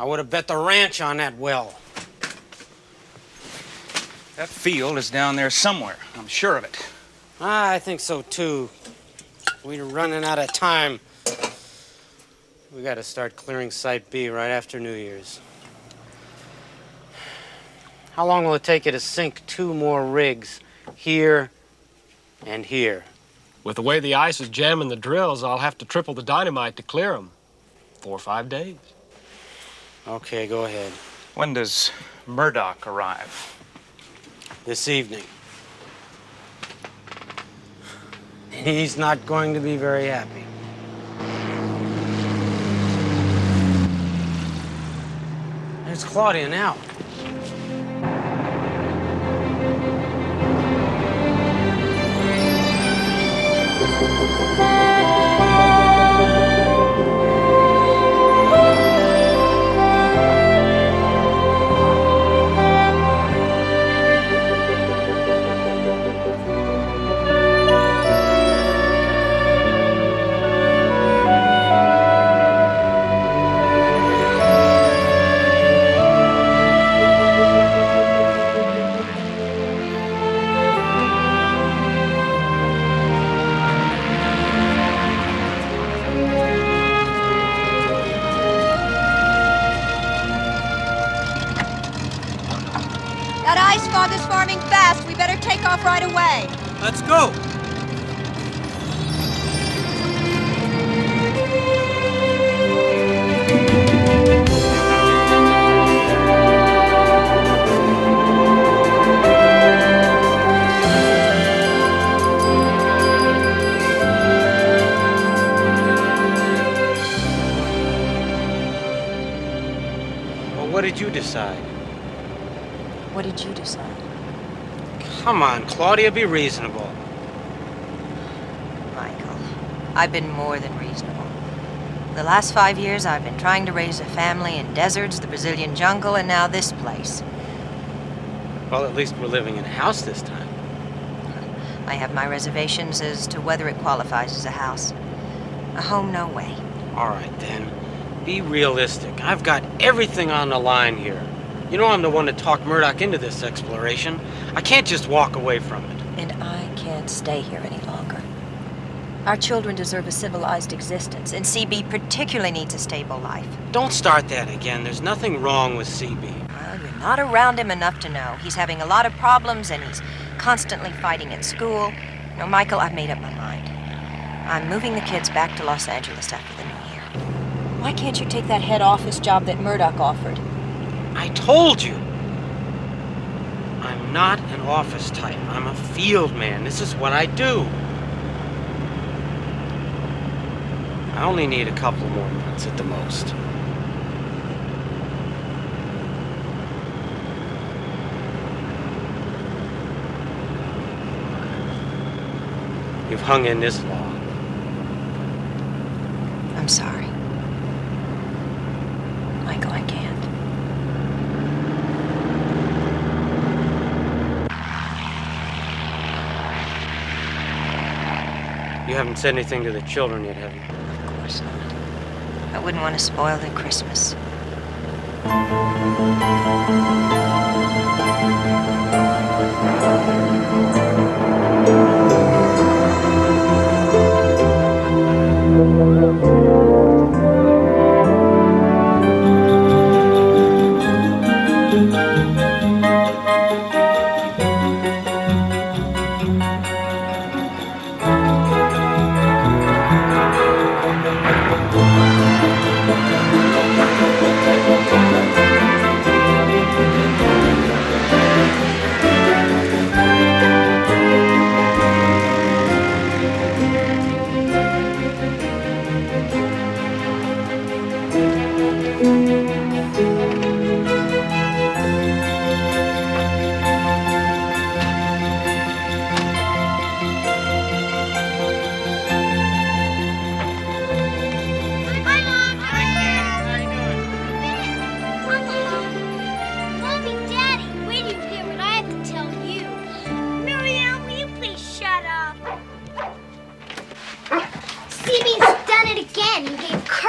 I would have bet the ranch on that well. That field is down there somewhere. I'm sure of it. I think so, too. We're running out of time. We got to start clearing Site B right after New Year's. How long will it take you to sink 2 more rigs here and here? With the way the ice is jamming the drills, I'll have to triple the dynamite to clear them. 4 or 5 days. Okay, go ahead. When does Murdoch arrive? This evening. He's not going to be very happy. There's Claudia now. That ice fog is forming fast. We better take off right away. Let's go. Well, what did you decide? What did you decide? Come on, Claudia, be reasonable. Michael, I've been more than reasonable. The last 5 years, I've been trying to raise a family in deserts, the Brazilian jungle, and now this place. Well, at least we're living in a house this time. I have my reservations as to whether it qualifies as a house. A home, no way. All right, then. Be realistic. I've got everything on the line here. You know I'm the one that talked Murdoch into this exploration. I can't just walk away from it. And I can't stay here any longer. Our children deserve a civilized existence, and CB particularly needs a stable life. Don't start that again. There's nothing wrong with CB. Well, you're not around him enough to know. He's having a lot of problems, and he's constantly fighting at school. No, Michael, I've made up my mind. I'm moving the kids back to Los Angeles after the new year. Why can't you take that head office job that Murdoch offered? I told you. I'm not an office type. I'm a field man. This is what I do. I only need a couple more months at the most. You've hung in this long. I'm sorry. Michael, I can't. You haven't said anything to the children yet, have you? Of course not. I wouldn't want to spoil their Christmas.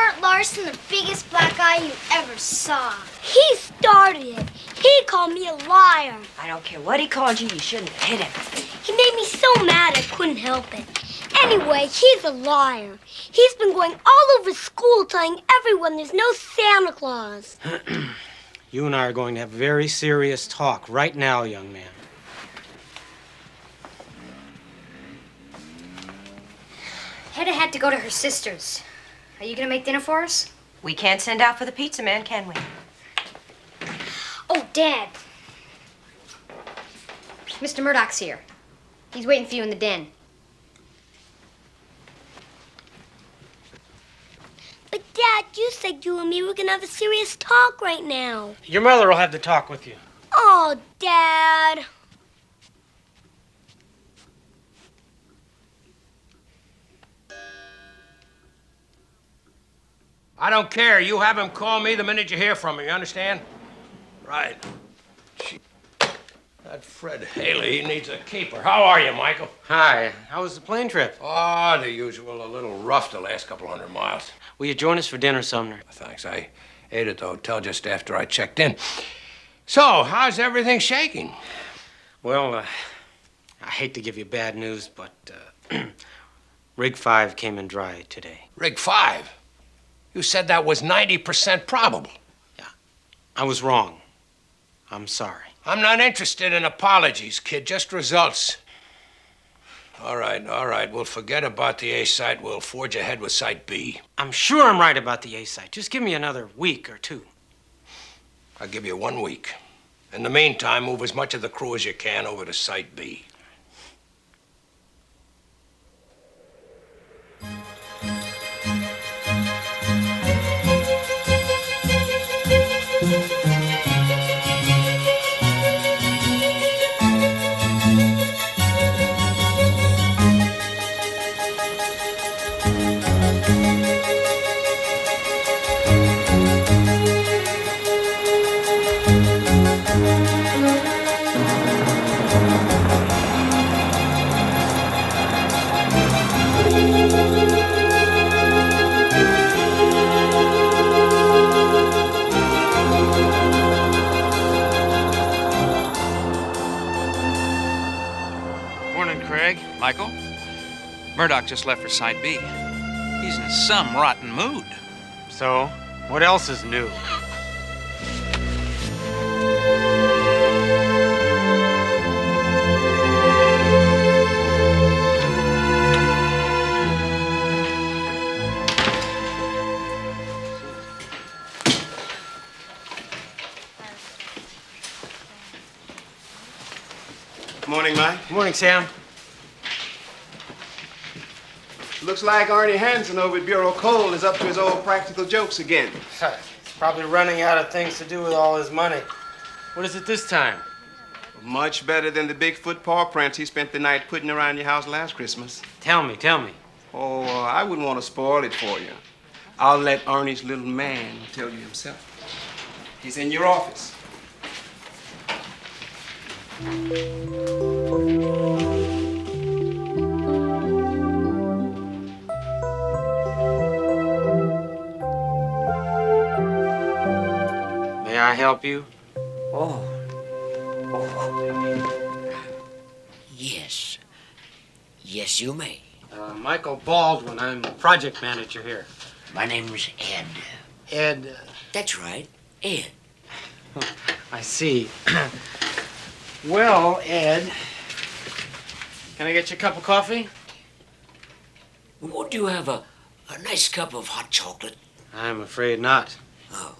Kurt Larson the biggest black eye you ever saw. He started it. He called me a liar. I don't care what he called you, you shouldn't have hit him. He made me so mad I couldn't help it. Anyway, he's a liar. He's been going all over school telling everyone there's no Santa Claus. You and I are going to have a very serious talk right now, young man. Hedda had to go to her sister's. Are you gonna make dinner for us? We can't send out for the pizza man, can we? Oh, Dad. Mr. Murdoch's here. He's waiting for you in the den. But Dad, you said you and me were gonna have a serious talk right now. Your mother will have to talk with you. Oh, Dad. I don't care. You have him call me the minute you hear from him, you understand? Right. That Fred Haley, he needs a keeper. How are you, Michael? Hi. How was the plane trip? Oh, the usual. A little rough the last couple hundred miles. Will you join us for dinner, Sumner? Thanks. I ate at the hotel just after I checked in. So, how's everything shaking? Well, I hate to give you bad news, but Rig 5 came in dry today. Rig 5? You said that was 90% probable. Yeah, I was wrong. I'm sorry. I'm not interested in apologies, kid. Just results. All right. We'll forget about the A site. We'll forge ahead with Site B. I'm sure I'm right about the A site. Just give me another week or two. I'll give you 1 week. In the meantime, move as much of the crew as you can over to Site B. Morning, Craig. Michael? Murdoch just left for Site B. He's in some rotten mood. So, what else is new? Morning, Mike. Morning, Sam. Looks like Arnie Hansen over at Bureau Coal is up to his old practical jokes again. He's probably running out of things to do with all his money. What is it this time? Much better than the Bigfoot paw prints he spent the night putting around your house last Christmas. Tell me. Oh, I wouldn't want to spoil it for you. I'll let Arnie's little man tell you himself. He's in your office. May I help you? Oh. Yes. Yes, you may. Michael Baldwin. I'm project manager here. My name's Ed. Ed. That's right, Ed. I see. Well, Ed, can I get you a cup of coffee? Won't you have a nice cup of hot chocolate? I'm afraid not. Oh,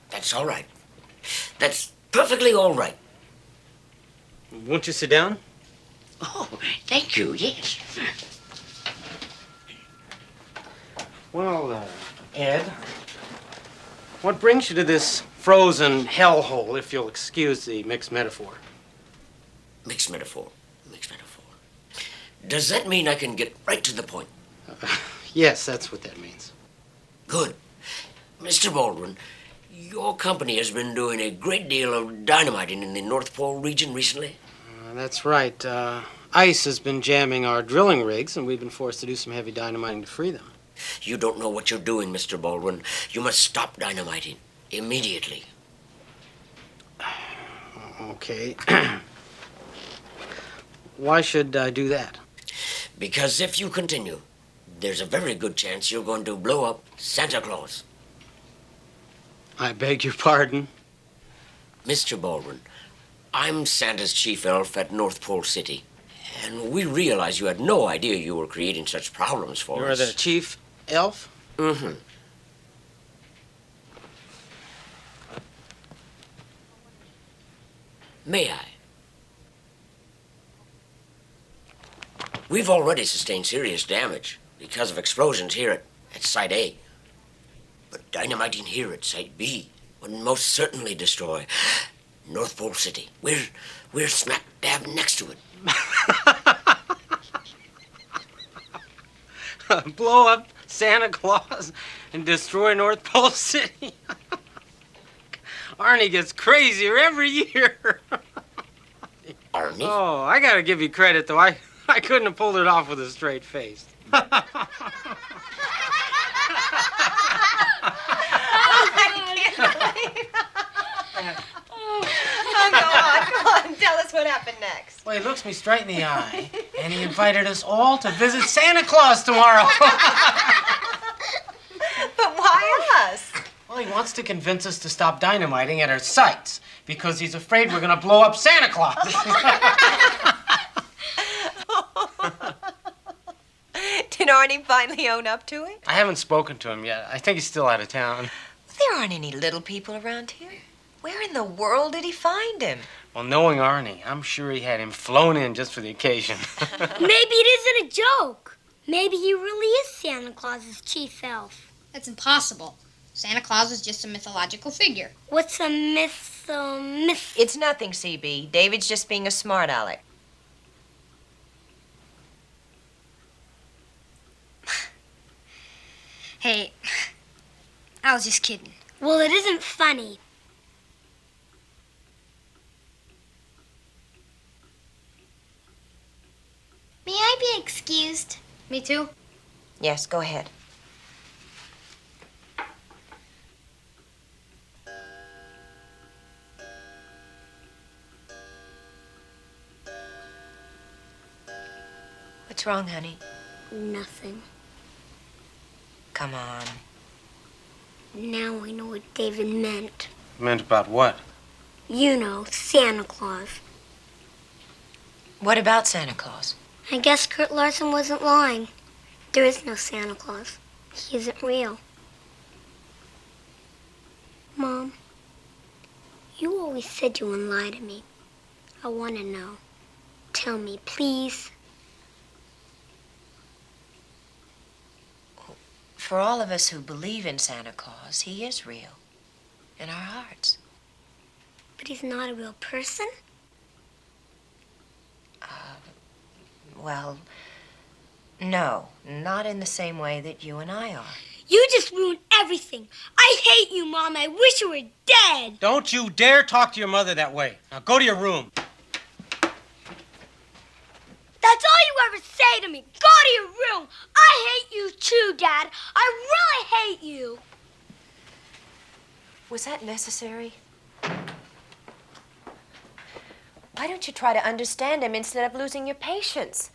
that's all right. That's perfectly all right. Won't you sit down? Oh, thank you, yes. Well, Ed, what brings you to this frozen hellhole, if you'll excuse the mixed metaphor? Mixed metaphor. Does that mean I can get right to the point? Yes, that's what that means. Good. Mr. Baldwin, your company has been doing a great deal of dynamiting in the North Pole region recently. That's right. Ice has been jamming our drilling rigs, and we've been forced to do some heavy dynamiting to free them. You don't know what you're doing, Mr. Baldwin. You must stop dynamiting. Immediately. Okay. Why should I do that? Because if you continue, there's a very good chance you're going to blow up Santa Claus. I beg your pardon? Mr. Baldwin, I'm Santa's chief elf at North Pole City. And we realize you had no idea you were creating such problems for us. You're the chief elf? Mm-hmm. May I? We've already sustained serious damage because of explosions here at Site A. But dynamiting here at Site B would most certainly destroy North Pole City. We're smack dab next to it. Blow up Santa Claus and destroy North Pole City? Arnie gets crazier every year. Arnie? Oh, I gotta give you credit, though. I couldn't have pulled it off with a straight face. Come on, tell us what happened next. Well, he looks me straight in the eye, and he invited us all to visit Santa Claus tomorrow. But why us? Well, he wants to convince us to stop dynamiting at our sites because he's afraid we're gonna blow up Santa Claus. Did Arnie finally own up to it? I haven't spoken to him yet. I think he's still out of town. There aren't any little people around here. Where in the world did he find him? Well, knowing Arnie, I'm sure he had him flown in just for the occasion. Maybe it isn't a joke. Maybe he really is Santa Claus's chief elf. That's impossible. Santa Claus is just a mythological figure. What's a myth? It's nothing, CB. David's just being a smart aleck. Hey, I was just kidding. Well, it isn't funny. May I be excused? Me too. Yes, go ahead. What's wrong, honey? Nothing. Come on. Now I know what David meant. Meant about what? You know, Santa Claus. What about Santa Claus? I guess Kurt Larson wasn't lying. There is no Santa Claus. He isn't real. Mom, you always said you wouldn't lie to me. I want to know. Tell me, please. For all of us who believe in Santa Claus, he is real. In our hearts. But he's not a real person? Well, no. Not in the same way that you and I are. You just ruined everything. I hate you, Mom. I wish you were dead. Don't you dare talk to your mother that way. Now go to your room. That's all you ever say to me. Go to your room. I hate you too, Dad. I really hate you. Was that necessary? Why don't you try to understand him instead of losing your patience?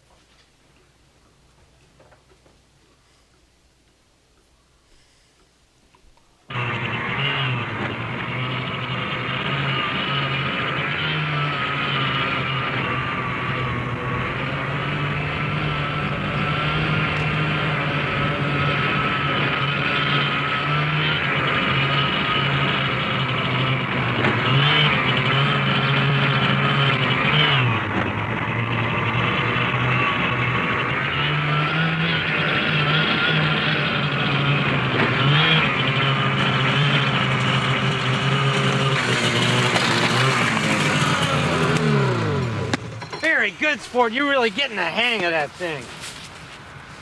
Very good, sport. You're really getting the hang of that thing.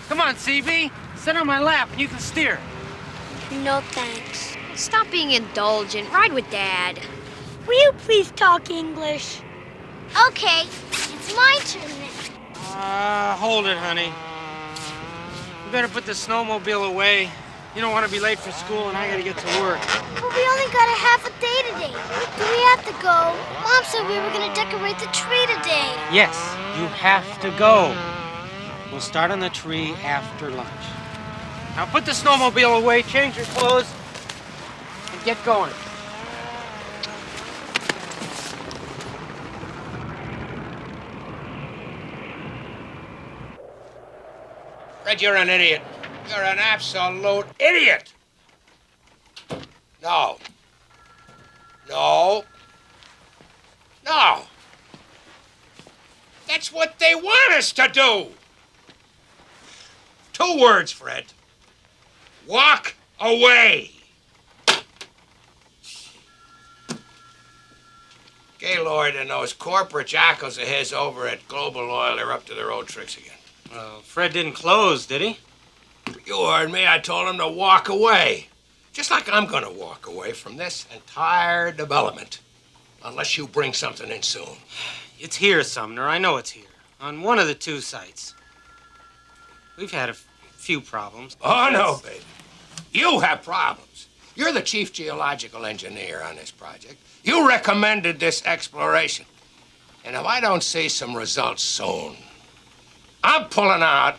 Come on, CB. Sit on my lap and you can steer. No thanks. Stop being indulgent. Ride with Dad. Will you please talk English? Okay, it's my turn then. Hold it, honey. You better put the snowmobile away. You don't want to be late for school, and I gotta get to work. But we only got a half a day today. Do we have to go? Mom said we were gonna decorate the tree today. Yes, you have to go. We'll start on the tree after lunch. Now put the snowmobile away, change your clothes, and get going. Fred, you're an idiot. You're an absolute idiot. No. No. No. That's what they want us to do. 2 words, Fred. Walk away. Gaylord and those corporate jackals of his over at Global Oil, they're up to their old tricks again. Well, Fred didn't close, did he? You heard me. I told him to walk away. Just like I'm going to walk away from this entire development. Unless you bring something in soon. It's here, Sumner. I know it's here. On one of the 2 sites. We've had a few problems. Oh, no, baby. You have problems. You're the chief geological engineer on this project. You recommended this exploration. And if I don't see some results soon, I'm pulling out,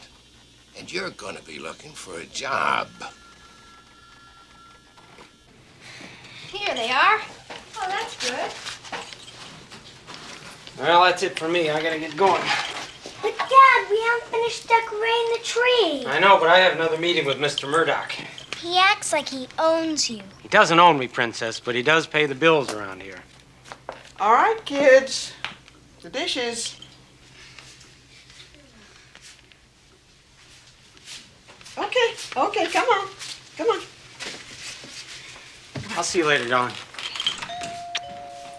and you're going to be looking for a job. Here they are. Oh, that's good. Well, that's it for me. I gotta get going. But Dad, we haven't finished decorating the tree. I know, but I have another meeting with Mr. Murdoch. He acts like he owns you. He doesn't own me, Princess, but he does pay the bills around here. All right, kids. The dishes. Okay, come on. Come on. I'll see you later, Dawn.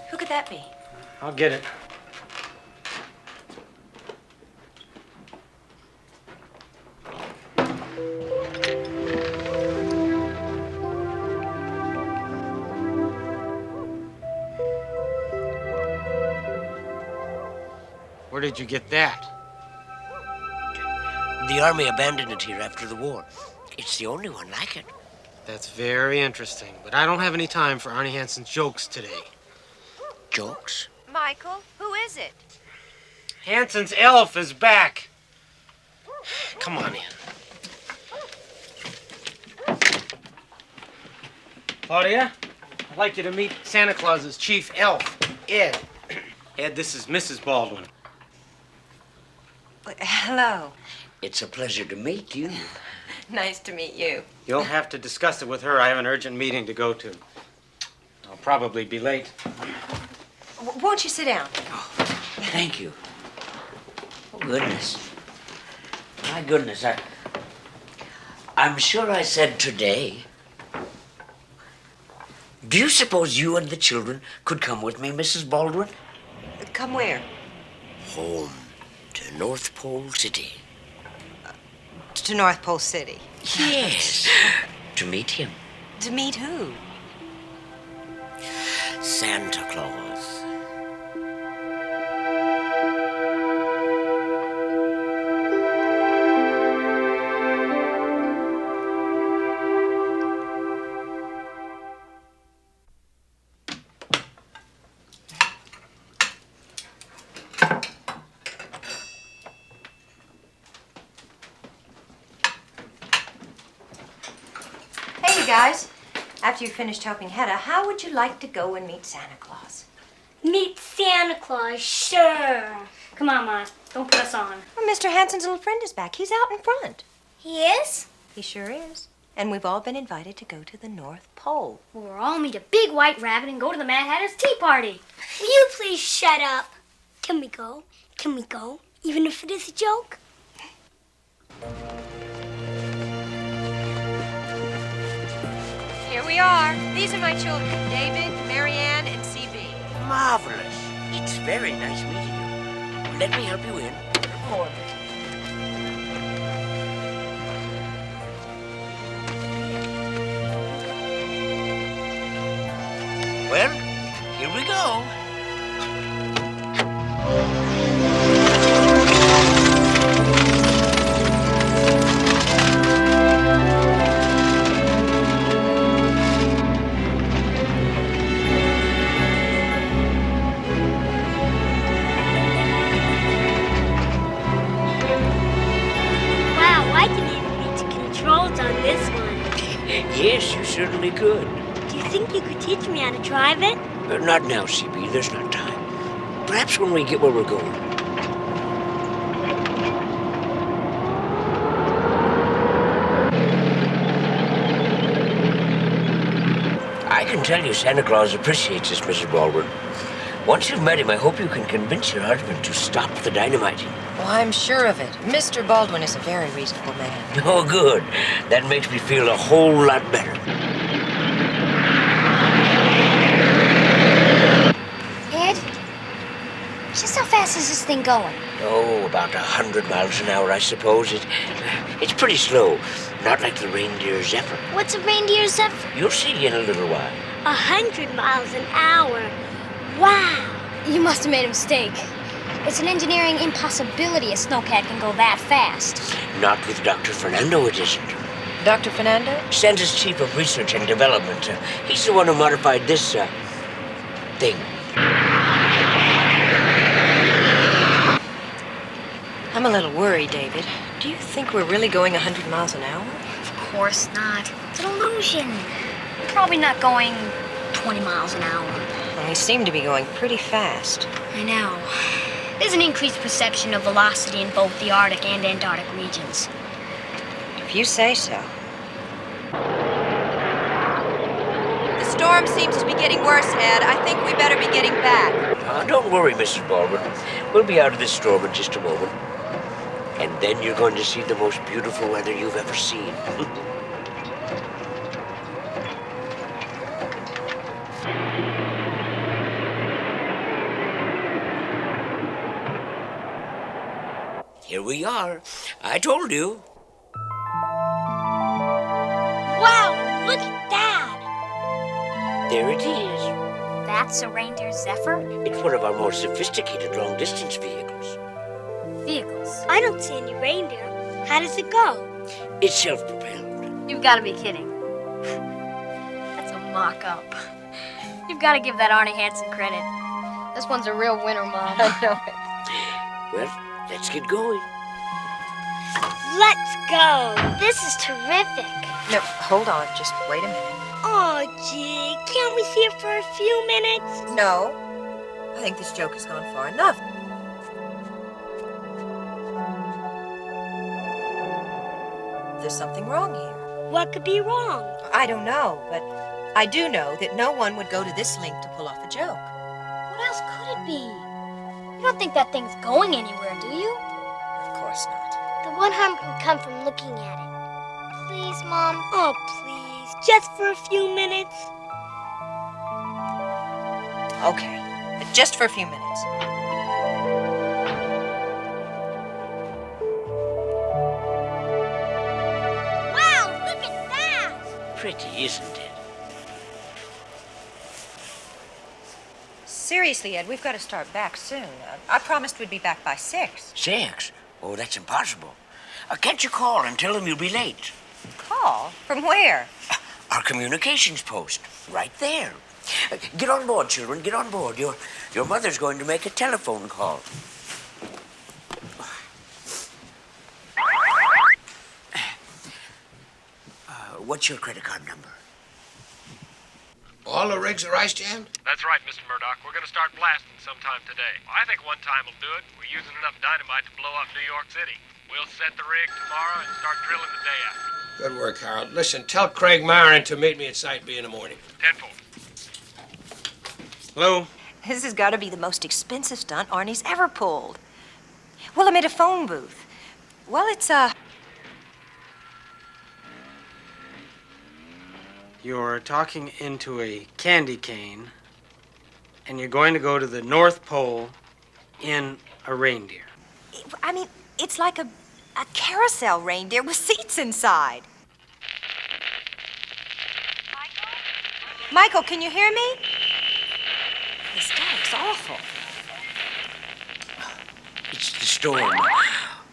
Who could that be? I'll get it. Where did you get that? The Army abandoned it here after the war. It's the only one like it. That's very interesting, but I don't have any time for Arnie Hansen's jokes today. Jokes? Michael, who is it? Hansen's elf is back. Come on in. Claudia, I'd like you to meet Santa Claus's chief elf, Ed. Ed, this is Mrs. Baldwin. Hello. It's a pleasure to meet you. Nice to meet you. You'll have to discuss it with her. I have an urgent meeting to go to. I'll probably be late. Won't you sit down? Thank you. Oh, goodness. My goodness, I'm sure I said today. Do you suppose you and the children could come with me, Mrs. Baldwin? Come where? Home to North Pole City. To North Pole City. Yes, to meet him. To meet who? Santa Claus. Hey, you guys. After you finished helping Hedda, how would you like to go and meet Santa Claus? Meet Santa Claus, sure. Come on, Ma. Don't put us on. Well, Mr. Hansen's little friend is back. He's out in front. He is? He sure is. And we've all been invited to go to the North Pole. Well, we'll all meet a big white rabbit and go to the Mad Hatter's tea party. Will you please shut up? Can we go? Can we go? Even if it is a joke? Here we are. These are my children, David, Marianne, and C.B. Marvelous. It's very nice meeting you. Let me help you in. Well, here we go. Yes, you certainly could. Do you think you could teach me how to drive it? Not now, CB. There's not time. Perhaps when we get where we're going. I can tell you Santa Claus appreciates this, Mrs. Baldwin. Once you've met him, I hope you can convince your husband to stop the dynamiting. Well, I'm sure of it. Mr. Baldwin is a very reasonable man. Oh, good. That makes me feel a whole lot better. Ed, just how fast is this thing going? Oh, about 100 miles an hour, I suppose. It's pretty slow. Not like the reindeer Zephyr. What's a reindeer zephyr? You'll see in a little while. 100 miles an hour. Wow. You must have made a mistake. It's an engineering impossibility a snowcat can go that fast. Not with Dr. Fernando, it isn't. Dr. Fernando? Santa's chief of research and development. He's the one who modified this, thing. I'm a little worried, David. Do you think we're really going 100 miles an hour? Of course not. It's an illusion. Probably not going 20 miles an hour. Well, we seem to be going pretty fast. I know. There's an increased perception of velocity in both the Arctic and Antarctic regions. If you say so. The storm seems to be getting worse, Ed. I think we better be getting back. Don't worry, Mrs. Baldwin. We'll be out of this storm in just a moment. And then you're going to see the most beautiful weather you've ever seen. Here we are. I told you. Wow, look at that. There it is. That's a reindeer Zephyr? It's one of our more sophisticated long-distance vehicles. Vehicles? I don't see any reindeer. How does it go? It's self-propelled. You've got to be kidding. That's a mock-up. You've got to give that Arnie Hansen credit. This one's a real winner, Mom. I know it. Well, let's get going. Let's go. This is terrific. No, hold on. Just wait a minute. Oh, gee. Can't we see it for a few minutes? No. I think this joke has gone far enough. There's something wrong here. What could be wrong? I don't know, but I do know that no one would go to this length to pull off a joke. What else could it be? You don't think that thing's going anywhere, do you? Of course not. The one harm can come from looking at it. Please, Mom. Oh, please. Just for a few minutes. Okay, but just for a few minutes. Wow, look at that. Pretty, isn't it? Seriously, Ed, we've got to start back soon. I promised we'd be back by 6. 6? Oh, that's impossible. Can't you call and tell them you'll be late? Call? From where? Our communications post. Right there. Get on board, children. Get on board. Your mother's going to make a telephone call. What's your credit card number? All the rigs are ice jammed? That's right, Mr. Murdoch. We're going to start blasting sometime today. I think one time will do it. We're using enough dynamite to blow up New York City. We'll set the rig tomorrow and start drilling the day after. Good work, Harold. Listen, tell Craig Marin to meet me at Site B in the morning. 10-4. Hello? This has got to be the most expensive stunt Arnie's ever pulled. Well, I'm at a phone booth. Well, it's, You're talking into a candy cane, and you're going to go to the North Pole in a reindeer. I mean, it's like a carousel reindeer with seats inside. Michael, can you hear me? This static's awful. It's the storm.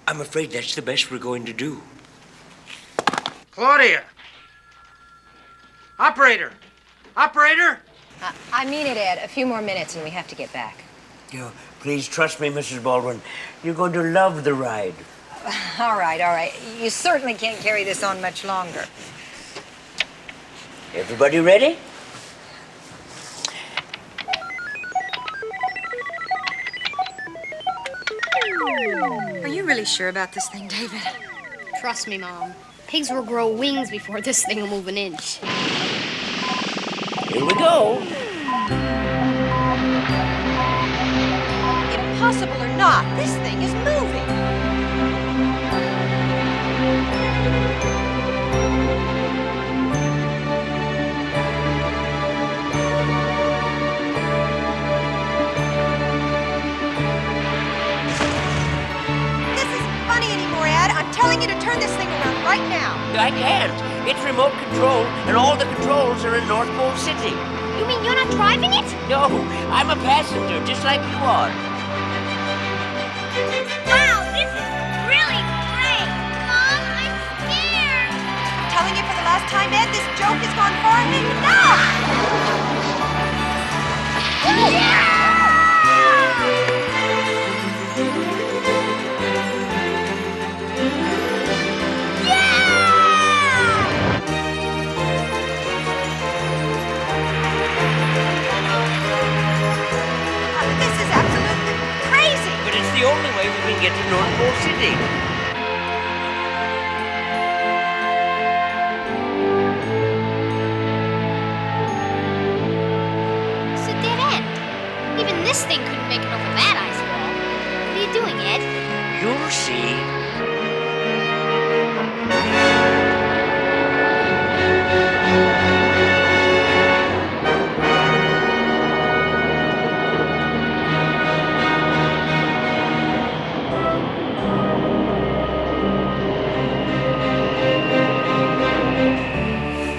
I'm afraid that's the best we're going to do. Claudia! Operator! Operator! I mean it, Ed. A few more minutes and we have to get back. Please trust me, Mrs. Baldwin. You're going to love the ride. All right, all right. You certainly can't carry this on much longer. Everybody ready? Are you really sure about this thing, David? Trust me, Mom. Pigs will grow wings before this thing will move an inch. Here we go. Impossible or not, this thing is moving. This isn't funny anymore, Ed. I'm telling you to turn this thing around right now. I can't. It's remote control, and all the controls are in North Pole City. You mean you're not driving it? No, I'm a passenger, just like you are. Wow, this is really great. Mom, I'm scared. I'm telling you for the last time, Ed, this joke has gone far enough. This is absolutely crazy. But it's the only way we can get to North Pole City. It's a dead end. Even this thing couldn't make it over that ice wall. What are you doing, Ed? You'll see.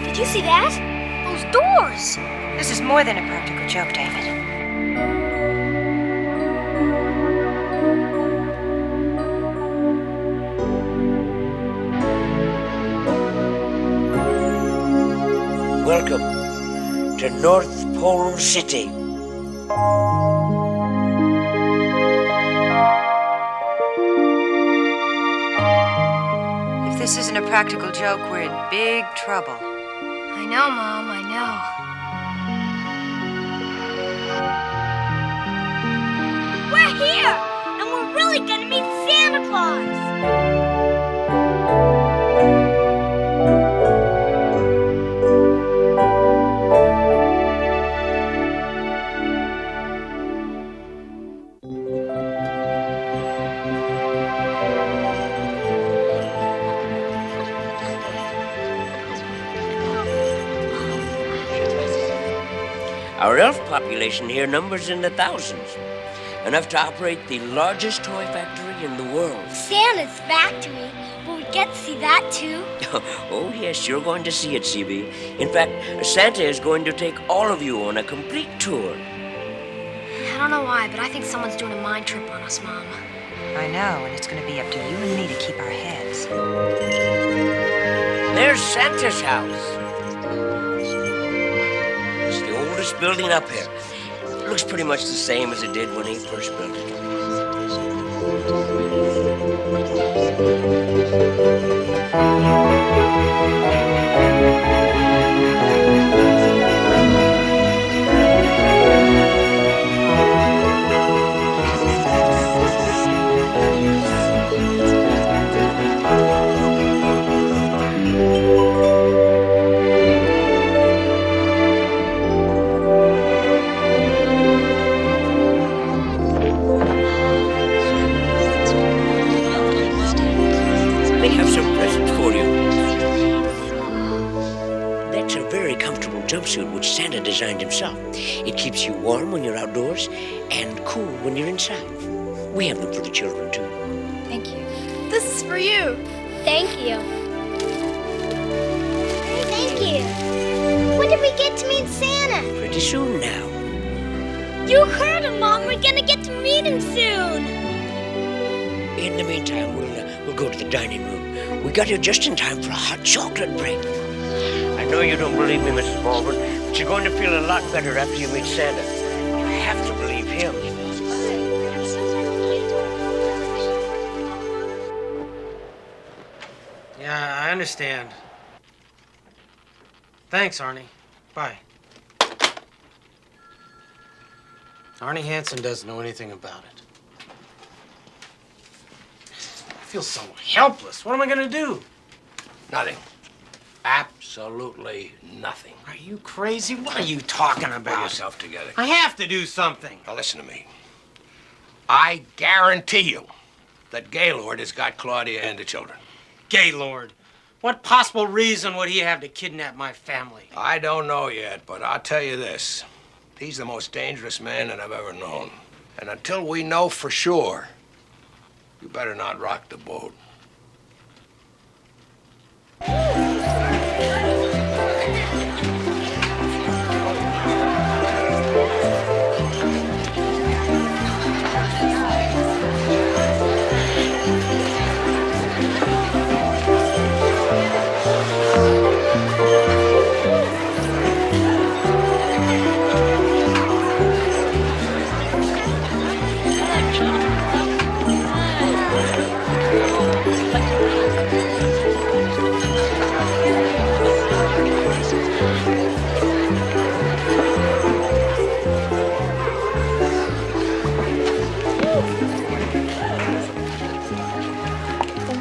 Did you see that? Those doors. This is more than a practical joke, David. Welcome to North Pole City. If this isn't a practical joke, we're in big trouble. I know, Mom, I know. We're here, and we're really gonna meet Santa Claus. Our elf population here numbers in the thousands. Enough to operate the largest toy factory in the world. Santa's factory. Will we get to see that too? Oh, yes, you're going to see it, CB. In fact, Santa is going to take all of you on a complete tour. I don't know why, but I think someone's doing a mind trip on us, Mom. I know, and it's going to be up to you and me to keep our heads. There's Santa's house. It's the oldest building up here. It looks pretty much the same as it did when he first built it. They have some presents for you. That's a very comfortable jumpsuit which Santa designed himself. It keeps you warm when you're outdoors and cool when you're inside. We have them for the children, too. Thank you. This is for you. Thank you. Thank you. When did we get to meet Santa? Pretty soon now. You heard him, Mom. We're gonna get to meet him soon. In the meantime, we'll go to the dining room. We got here just in time for a hot chocolate break. I know you don't believe me, Mrs. Baldwin, but you're going to feel a lot better after you meet Santa. You have to believe him. Yeah, I understand. Thanks, Arnie. Bye. Arnie Hansen doesn't know anything about it. I feel so helpless. What am I gonna do? Nothing. Absolutely nothing. Are you crazy? What are you talking about? Pull yourself together. I have to do something. Now listen to me. I guarantee you that Gaylord has got Claudia and the children. Gaylord. What possible reason would he have to kidnap my family? I don't know yet, but I'll tell you this. He's the most dangerous man that I've ever known. And until we know for sure, you better not rock the boat.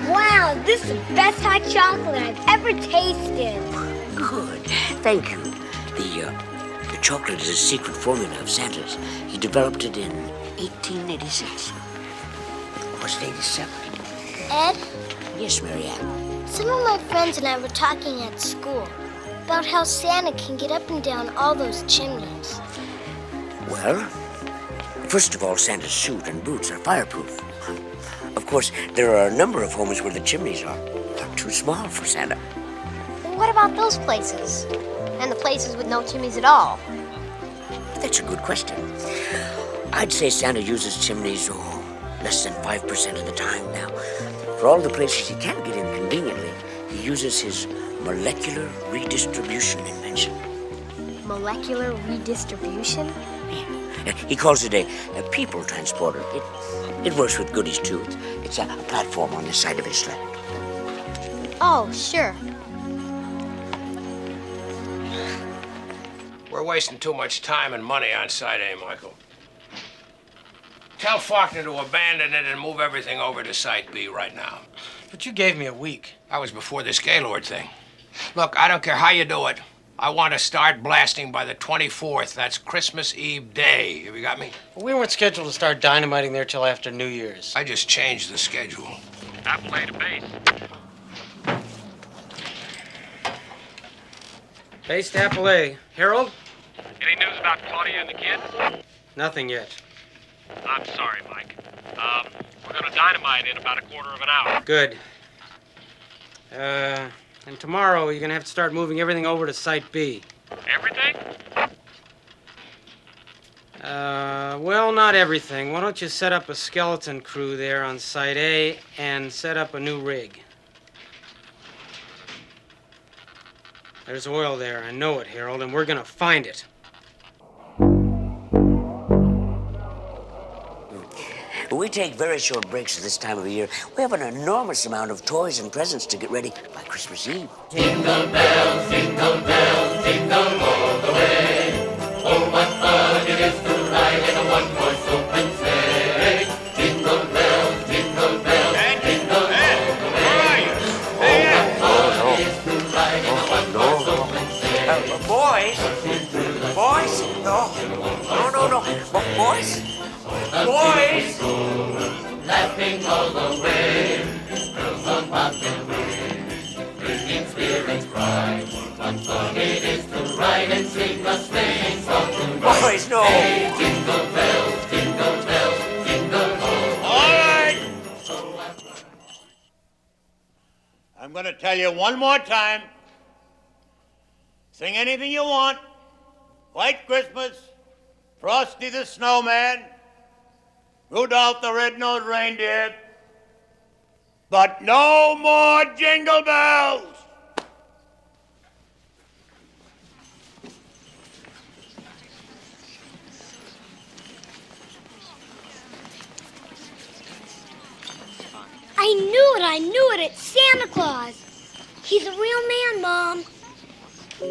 Wow, this is the best hot chocolate I've ever tasted. Good. Thank you. The chocolate is a secret formula of Santa's. He developed it in 1886. Was it 87? Ed, Yes, Marianne. some of my friends and I were talking at school about how Santa can get up and down all those chimneys. Well, first of all, Santa's suit and boots are fireproof. Of course, there are a number of homes where the chimneys are too small for Santa. What about those places? And the places with no chimneys at all? That's a good question. I'd say Santa uses chimneys, less than 5% of the time now. For all the places he can't get in conveniently, he uses his molecular redistribution invention. Molecular redistribution? Yeah. He calls it a people transporter. It works with goodies, too. It's a platform on the side of his sled. Oh, sure. We're wasting too much time and money on Side A, Michael. Tell Faulkner to abandon it and move everything over to Site B right now. But you gave me a week. That was before this Gaylord thing. Look, I don't care how you do it. I want to start blasting by the 24th. That's Christmas Eve day. Have you got me? We weren't scheduled to start dynamiting there till after New Year's. I just changed the schedule. Apple A to base. Base to Apple A. Harold? Any news about Claudia and the kids? Nothing yet. I'm sorry, Mike. We're gonna dynamite in about a quarter of an hour. Good. And tomorrow you're gonna have to start moving everything over to Site B. Everything? Well, not everything. Why don't you set up a skeleton crew there on Site A and set up a new rig? There's oil there. I know it, Harold, and we're gonna find it. We take very short breaks at this time of year. We have an enormous amount of toys and presents to get ready by Christmas Eve. Jingle bells, jingle all the way. Oh, what fun it is to ride in a one-horse open sleigh. Jingle bells, jingle jingle all the way. Oh, what fun it is to ride in a one-horse open sleigh. Boys? No. Boys? Boys! Laughing all the way, girls on bobtail ring, bringing spirits bright. What fun it is to ride and sing a sleighing song tonight. Boys, no! Hey, jingle bells, jingle all right! I'm going to tell you one more time. Sing anything you want. White Christmas, Frosty the Snowman, Rudolph the Red-Nosed Reindeer, but no more jingle bells! I knew it, it's Santa Claus. He's a real man, Mom. Welcome,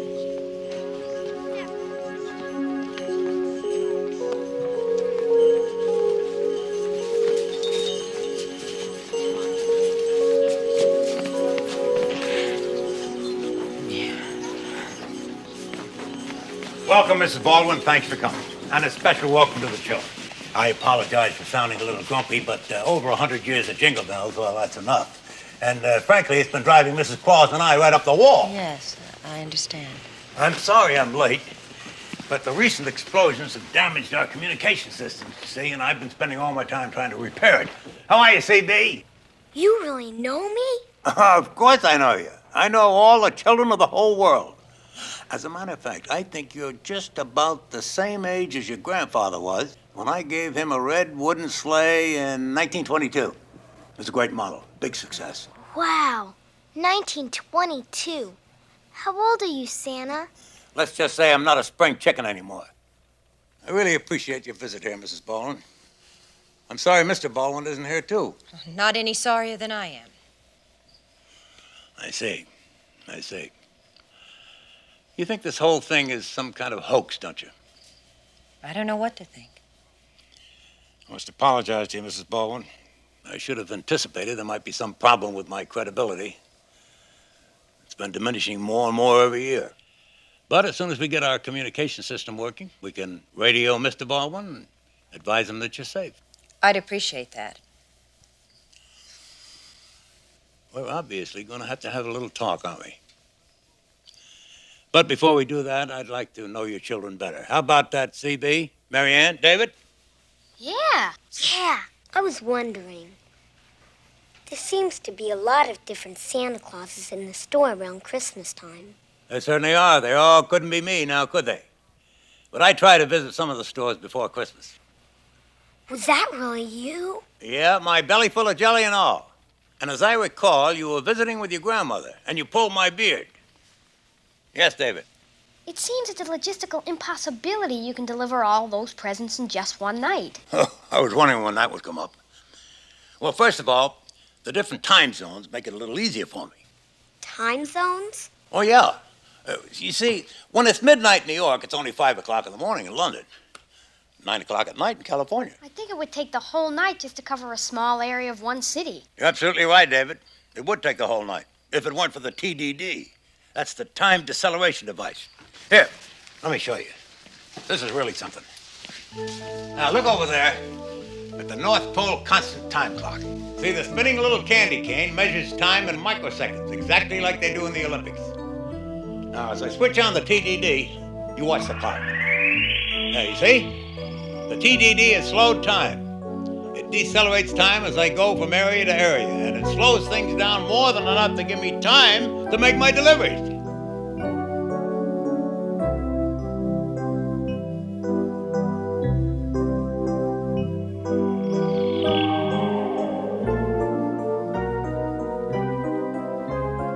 Mrs. Baldwin. Thanks for coming. And a special welcome to the children. I apologize for sounding a little grumpy, but over 100 years of Jingle Bells, well, that's enough. And frankly, it's been driving Mrs. Claus and I right up the wall. Yes, I understand. I'm sorry I'm late, but the recent explosions have damaged our communication system, see, and I've been spending all my time trying to repair it. How are you, CB? You really know me? Of course I know you. I know all the children of the whole world. As a matter of fact, I think you're just about the same age as your grandfather was when I gave him a red wooden sleigh in 1922. It was a great model, big success. Wow, 1922. How old are you, Santa? Let's just say I'm not a spring chicken anymore. I really appreciate your visit here, Mrs. Baldwin. I'm sorry Mr. Baldwin isn't here, too. Not any sorrier than I am. I see. You think this whole thing is some kind of hoax, don't you? I don't know what to think. I must apologize to you, Mrs. Baldwin. I should have anticipated there might be some problem with my credibility. It's been diminishing more and more every year. But as soon as we get our communication system working, we can radio Mr. Baldwin and advise him that you're safe. I'd appreciate that. We're obviously going to have a little talk, aren't we? But before we do that, I'd like to know your children better. How about that, CB? Mary Ann? David? Yeah. I was wondering. There seems to be a lot of different Santa Clauses in the store around Christmas time. There certainly are. They all couldn't be me now, could they? But I try to visit some of the stores before Christmas. Was that really you? Yeah, my belly full of jelly and all. And as I recall, you were visiting with your grandmother, and you pulled my beard. Yes, David. It seems it's a logistical impossibility you can deliver all those presents in just one night. I was wondering when that would come up. Well, first of all, the different time zones make it a little easier for me. Time zones? Oh, yeah. You see, when it's midnight in New York, it's only 5 o'clock in the morning in London. 9 o'clock at night in California. I think it would take the whole night just to cover a small area of one city. You're absolutely right, David. It would take the whole night, if it weren't for the TDD. That's the time deceleration device. Here, let me show you. This is really something. Now, look over there at the North Pole constant time clock. See, the spinning little candy cane measures time in microseconds, exactly like they do in the Olympics. Now, as I switch on the TDD, you watch the clock. Now, you see? The TDD is slowed time. It decelerates time as I go from area to area, and it slows things down more than enough to give me time to make my deliveries.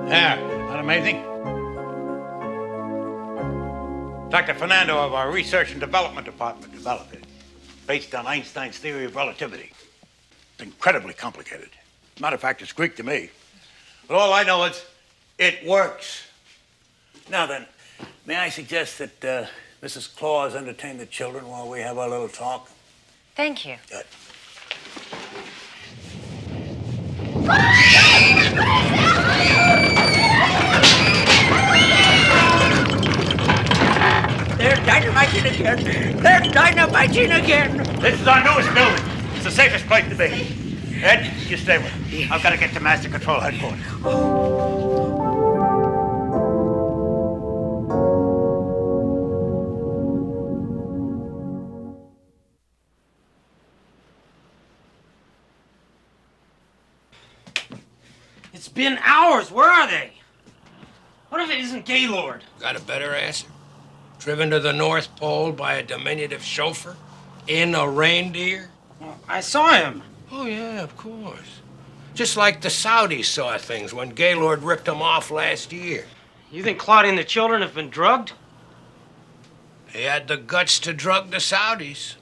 There, isn't that amazing? Dr. Fernando of our Research and Development Department developed it, based on Einstein's theory of relativity. It's incredibly complicated. Matter of fact, it's Greek to me. But all I know is it works. Now then, may I suggest that Mrs. Claus entertain the children while we have our little talk? Thank you. Good. They're dynamiting again. They're dynamiting again. This is our newest building. It's the safest place to be. Ed, you stay with me. I've got to get to Master Control Headquarters. It's been hours. Where are they? What if it isn't Gaylord? Got a better answer? Driven to the North Pole by a diminutive chauffeur? In a reindeer? Well, I saw him. Oh, yeah, of course. Just like the Saudis saw things when Gaylord ripped them off last year. You think Claudia and the children have been drugged? He had the guts to drug the Saudis.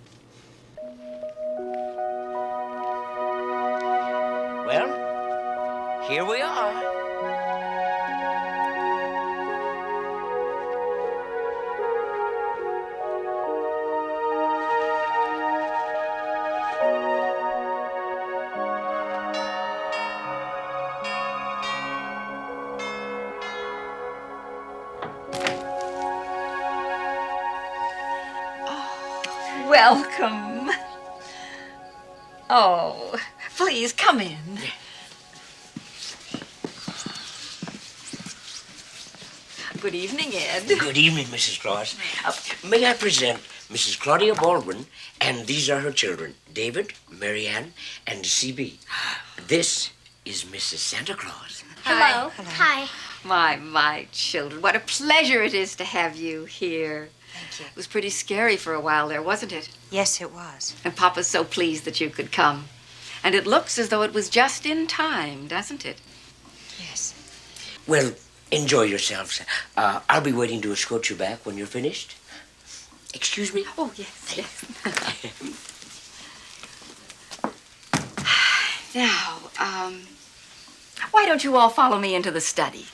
Well, here we are. Welcome. Oh, please come in. Good evening, Ed. Good evening, Mrs. Claus. May I present Mrs. Claudia Baldwin, and these are her children, David, Marianne, and C.B. This is Mrs. Santa Claus. Hello. Hi. My children. What a pleasure it is to have you here. Thank you. It was pretty scary for a while there, wasn't it? Yes, it was. And Papa's so pleased that you could come. And it looks as though it was just in time, doesn't it? Yes. Well, enjoy yourselves. I'll be waiting to escort you back when you're finished. Excuse me? Oh, yes. Now, why don't you all follow me into the study?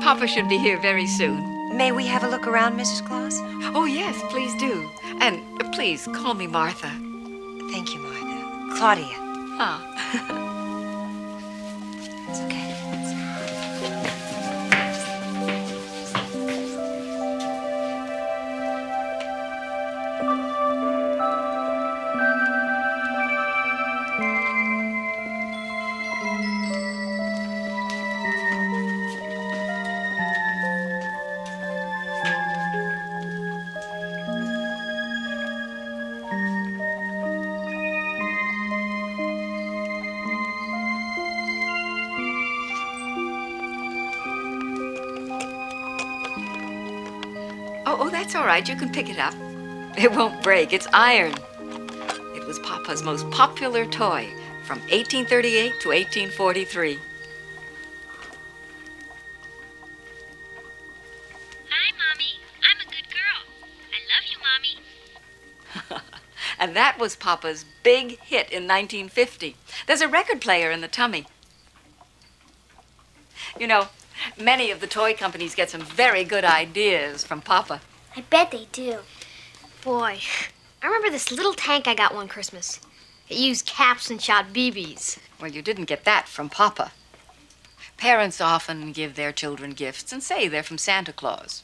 Papa should be here very soon. May we have a look around, Mrs. Claus? Oh, yes, please do. And please call me Martha. Thank you, Martha. Claudia. Ah. It's okay. Oh, that's all right. You can pick it up. It won't break. It's iron. It was Papa's most popular toy from 1838 to 1843. Hi, Mommy. I'm a good girl. I love you, Mommy. And that was Papa's big hit in 1950. There's a record player in the tummy. You know, many of the toy companies get some very good ideas from Papa. I bet they do. Boy, I remember this little tank I got one Christmas. It used caps and shot BBs. Well, you didn't get that from Papa. Parents often give their children gifts and say they're from Santa Claus.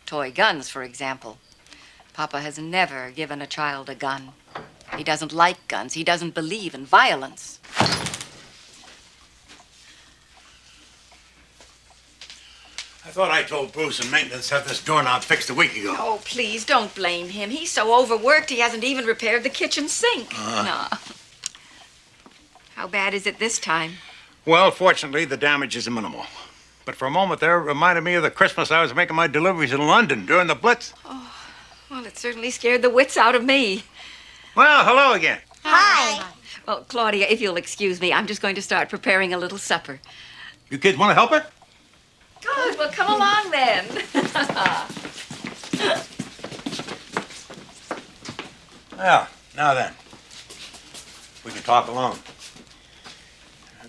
Toy guns, for example. Papa has never given a child a gun. He doesn't like guns. He doesn't believe in violence. I thought I told Bruce and maintenance to have this doorknob fixed a week ago. Oh, please, don't blame him. He's so overworked he hasn't even repaired the kitchen sink. No. How bad is it this time? Well, fortunately, the damage is minimal. But for a moment there, it reminded me of the Christmas I was making my deliveries in London during the Blitz. Oh, well, it certainly scared the wits out of me. Well, hello again. Hi. Well, Claudia, if you'll excuse me, I'm just going to start preparing a little supper. You kids want to help her? Good. Well, come along then. Well, now then, we can talk alone.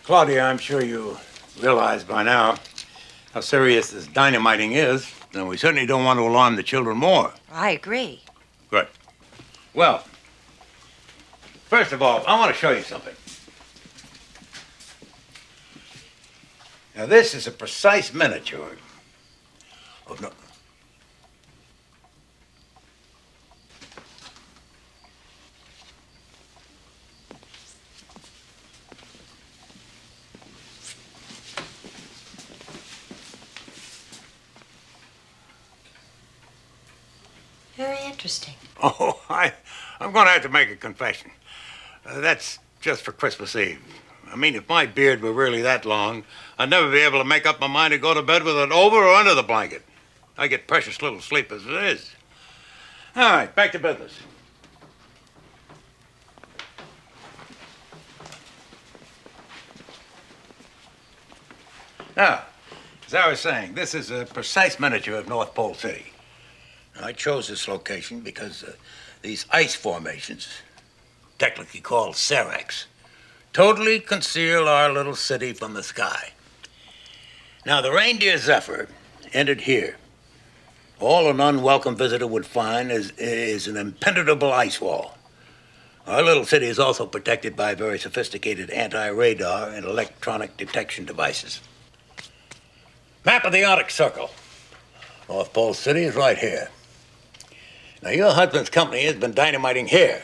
Claudia, I'm sure you realize by now how serious this dynamiting is, and we certainly don't want to alarm the children more. I agree. Good. Well, first of all, I want to show you something. Now, this is a precise miniature of no. Very interesting. Oh, I'm going to have to make a confession. That's just for Christmas Eve. I mean, if my beard were really that long, I'd never be able to make up my mind to go to bed with it over or under the blanket. I get precious little sleep as it is. All right, back to business. Now, as I was saying, this is a precise miniature of North Pole City. I chose this location because these ice formations, technically called seracs, totally conceal our little city from the sky. Now, the reindeer Zephyr entered here All an unwelcome visitor would find is an impenetrable ice wall. Our little city is also protected by very sophisticated anti-radar and electronic detection devices. Map of the Arctic Circle. North Pole City is right here. Now, your husband's company has been dynamiting here.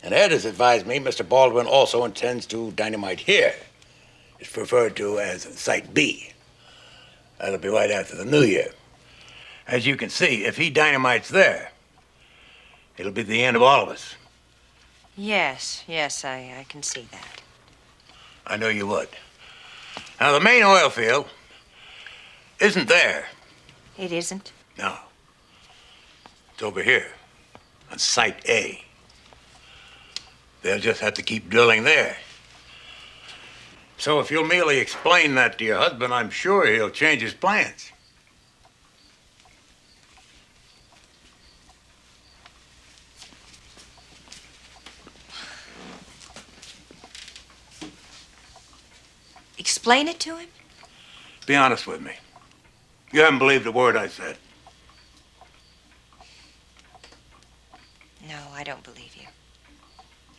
And Ed has advised me Mr. Baldwin also intends to dynamite here. It's referred to as Site B. That'll be right after the New Year. As you can see, if he dynamites there, it'll be the end of all of us. Yes, I can see that. I know you would. Now, the main oil field isn't there. It isn't? No. It's over here, on Site A. They'll just have to keep drilling there. So if you'll merely explain that to your husband, I'm sure he'll change his plans. Explain it to him? Be honest with me. You haven't believed a word I said. No, I don't believe you.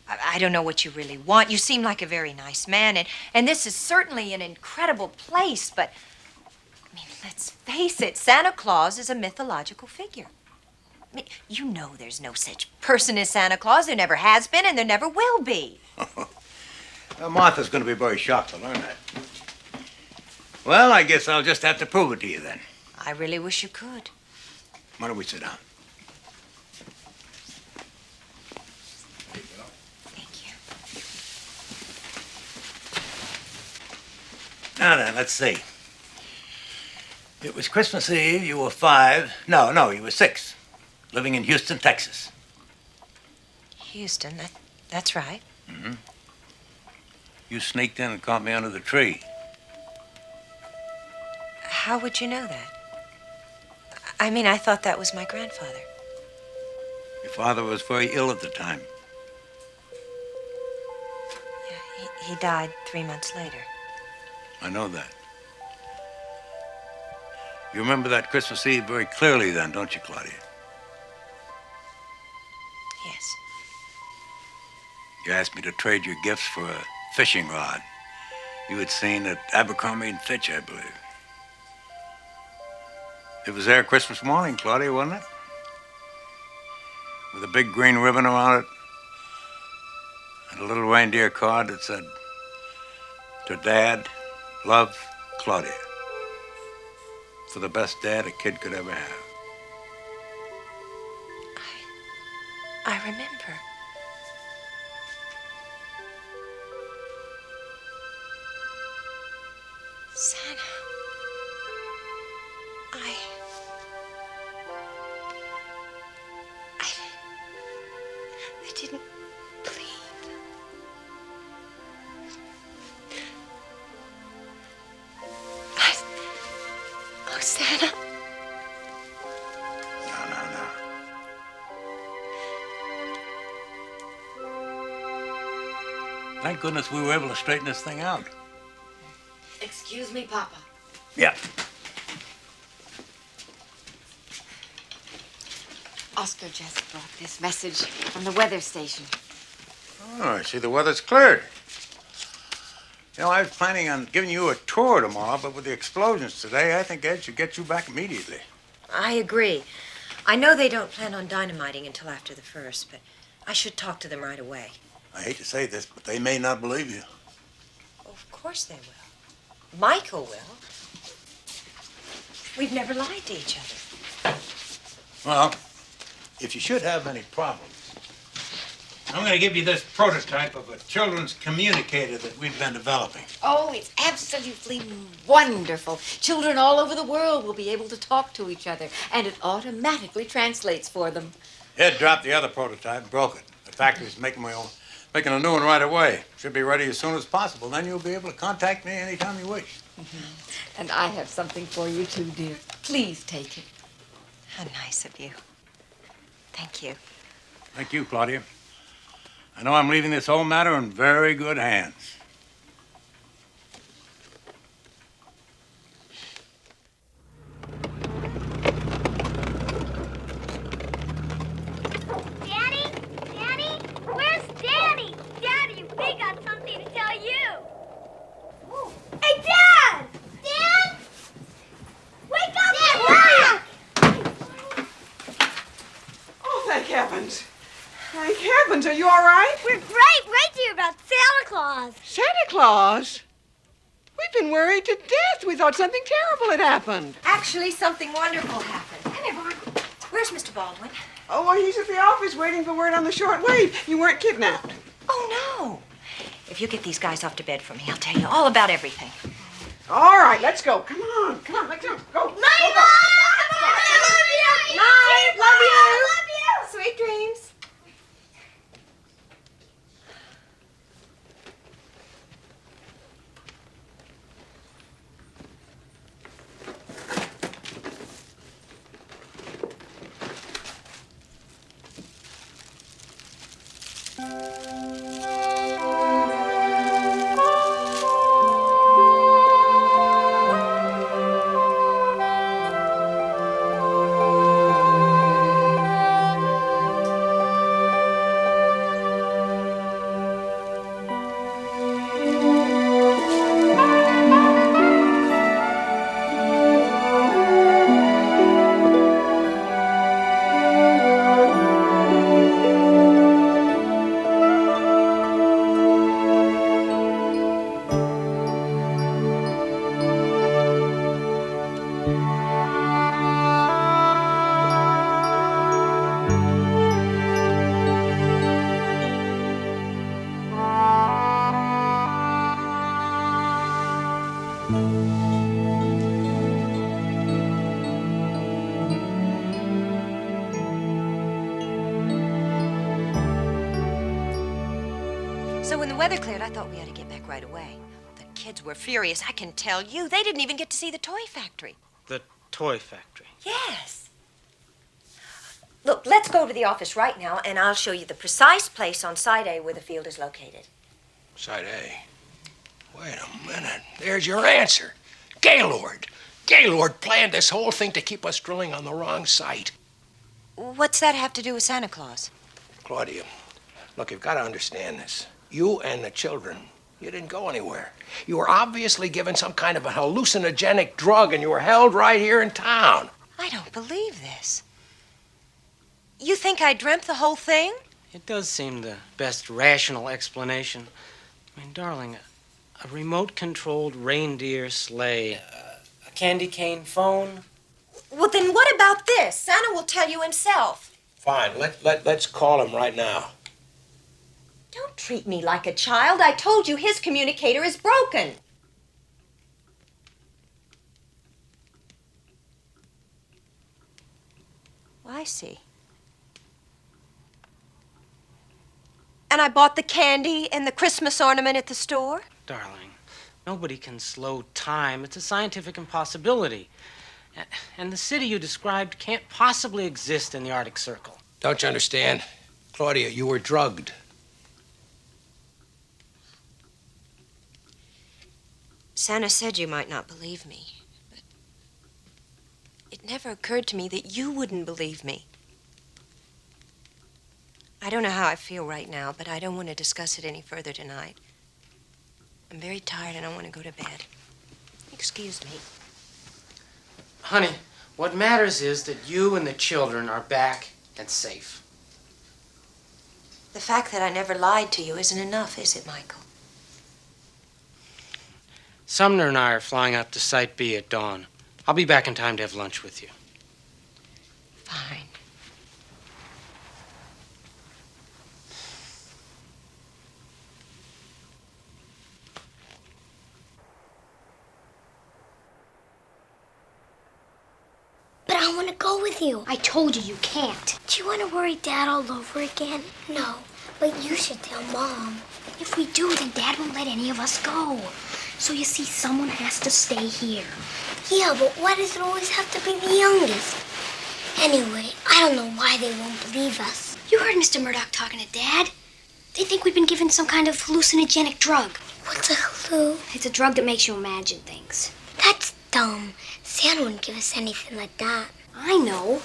I don't know what you really want. You seem like a very nice man, and this is certainly an incredible place, but, I mean, let's face it, Santa Claus is a mythological figure. I mean, you know there's no such person as Santa Claus. There never has been, and there never will be. Martha's going to be very shocked to learn that. Well, I guess I'll just have to prove it to you then. I really wish you could. Why don't we sit down? Now then, let's see. It was Christmas Eve. You were 5. No, you were 6. Living in Houston, Texas. Houston, that's right. Mm-hmm. You sneaked in and caught me under the tree. How would you know that? I mean, I thought that was my grandfather. Your father was very ill at the time. Yeah, he died 3 months later. I know that. You remember that Christmas Eve very clearly then, don't you, Claudia? Yes. You asked me to trade your gifts for a fishing rod you had seen at Abercrombie and Fitch, I believe. It was there Christmas morning, Claudia, wasn't it? With a big green ribbon around it and a little reindeer card that said, "To Dad, love, Claudia." For the best dad a kid could ever have. I remember. Santa. I didn't believe. Oh, Santa. No. Thank goodness we were able to straighten this thing out. Excuse me, Papa. Yeah. Oscar just brought this message from the weather station. Oh, I see the weather's cleared. You know, I was planning on giving you a tour tomorrow, but with the explosions today, I think Ed should get you back immediately. I agree. I know they don't plan on dynamiting until after the 1st, but I should talk to them right away. I hate to say this, but they may not believe you. Oh, of course they will. Michael will. We've never lied to each other. Well, if you should have any problems, I'm going to give you this prototype of a children's communicator that we've been developing. Oh, it's absolutely wonderful. Children all over the world will be able to talk to each other, and it automatically translates for them. Ed dropped the other prototype and broke it. The factory's making a new one right away. Should be ready as soon as possible. Then you'll be able to contact me anytime you wish. Mm-hmm. And I have something for you, too, dear. Please take it. How nice of you. Thank you. Thank you, Claudia. I know I'm leaving this whole matter in very good hands. heavens. Thank heavens. Are you all right? We're right to hear about Santa Claus. Santa Claus? We've been worried to death. We thought something terrible had happened. Actually, something wonderful happened. Come here, Barbara. Where's Mr. Baldwin? Oh, well, he's at the office waiting for word on the short wave. You weren't kidnapped. Oh, no. If you get these guys off to bed for me, I'll tell you all about everything. All right, let's go. Come on, let's go. Go. Night, Go. Night. Love you. Sweet dreams. So when the weather cleared, I thought we ought to get back right away. The kids were furious, I can tell you. They didn't even get to see the toy factory. The toy factory. Yes. Look, let's go to the office right now, and I'll show you the precise place on Side A where the field is located. Side A. Wait a minute. There's your answer. Gaylord. Gaylord planned this whole thing to keep us drilling on the wrong site. What's that have to do with Santa Claus? Claudia, look, you've got to understand this. You and the children, you didn't go anywhere. You were obviously given some kind of a hallucinogenic drug, and you were held right here in town. I don't believe this. You think I dreamt the whole thing? It does seem the best rational explanation. I mean, darling, a remote-controlled reindeer sleigh, a candy cane phone. Well, then what about this? Santa will tell you himself. Fine, let's call him right now. Don't treat me like a child. I told you his communicator is broken. Well, I see. And I bought the candy and the Christmas ornament at the store? Darling, nobody can slow time. It's a scientific impossibility. And the city you described can't possibly exist in the Arctic Circle. Don't you understand? Claudia, you were drugged. Santa said you might not believe me, but it never occurred to me that you wouldn't believe me. I don't know how I feel right now, but I don't want to discuss it any further tonight. I'm very tired and I want to go to bed. Excuse me. Honey, what matters is that you and the children are back and safe. The fact that I never lied to you isn't enough, is it, Michael? Sumner and I are flying out to Site B at dawn. I'll be back in time to have lunch with you. Fine. But I want to go with you. I told you you can't. Do you want to worry Dad all over again? No, but you should tell Mom. If we do, then Dad won't let any of us go. So you see, someone has to stay here. Yeah, but why does it always have to be the youngest? Anyway, I don't know why they won't believe us. You heard Mr. Murdoch talking to Dad. They think we've been given some kind of hallucinogenic drug. What's a halluc? It's a drug that makes you imagine things. That's dumb. Santa wouldn't give us anything like that. I know.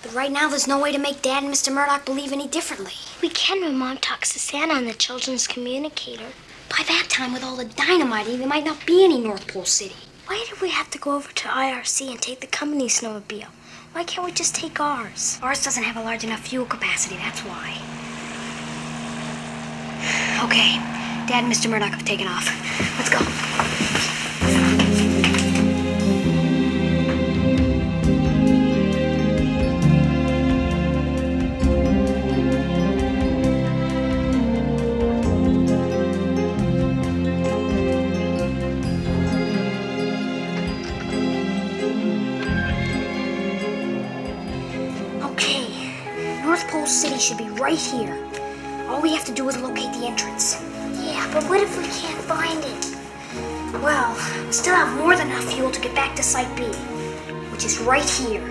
But right now, there's no way to make Dad and Mr. Murdoch believe any differently. We can when Mom talks to Santa on the children's communicator. By that time, with all the dynamiting, there might not be any North Pole City. Why did we have to go over to IRC and take the company snowmobile? Why can't we just take ours? Ours doesn't have a large enough fuel capacity, that's why. Okay, Dad and Mr. Murdoch have taken off. Let's go. North Pole City should be right here. All we have to do is locate the entrance. Yeah, but what if we can't find it? Well, we still have more than enough fuel to get back to Site B, which is right here.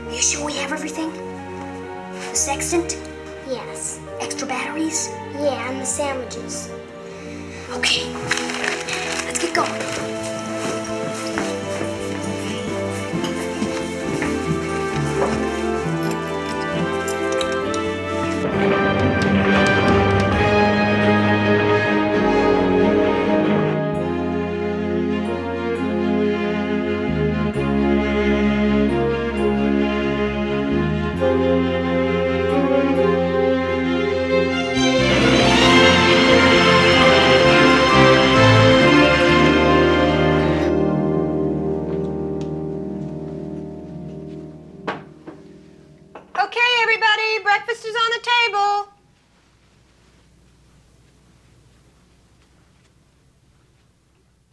Are you sure we have everything? The sextant? Yes. Extra batteries? Yeah, and the sandwiches. Okay, let's get going. Okay, everybody, breakfast is on the table.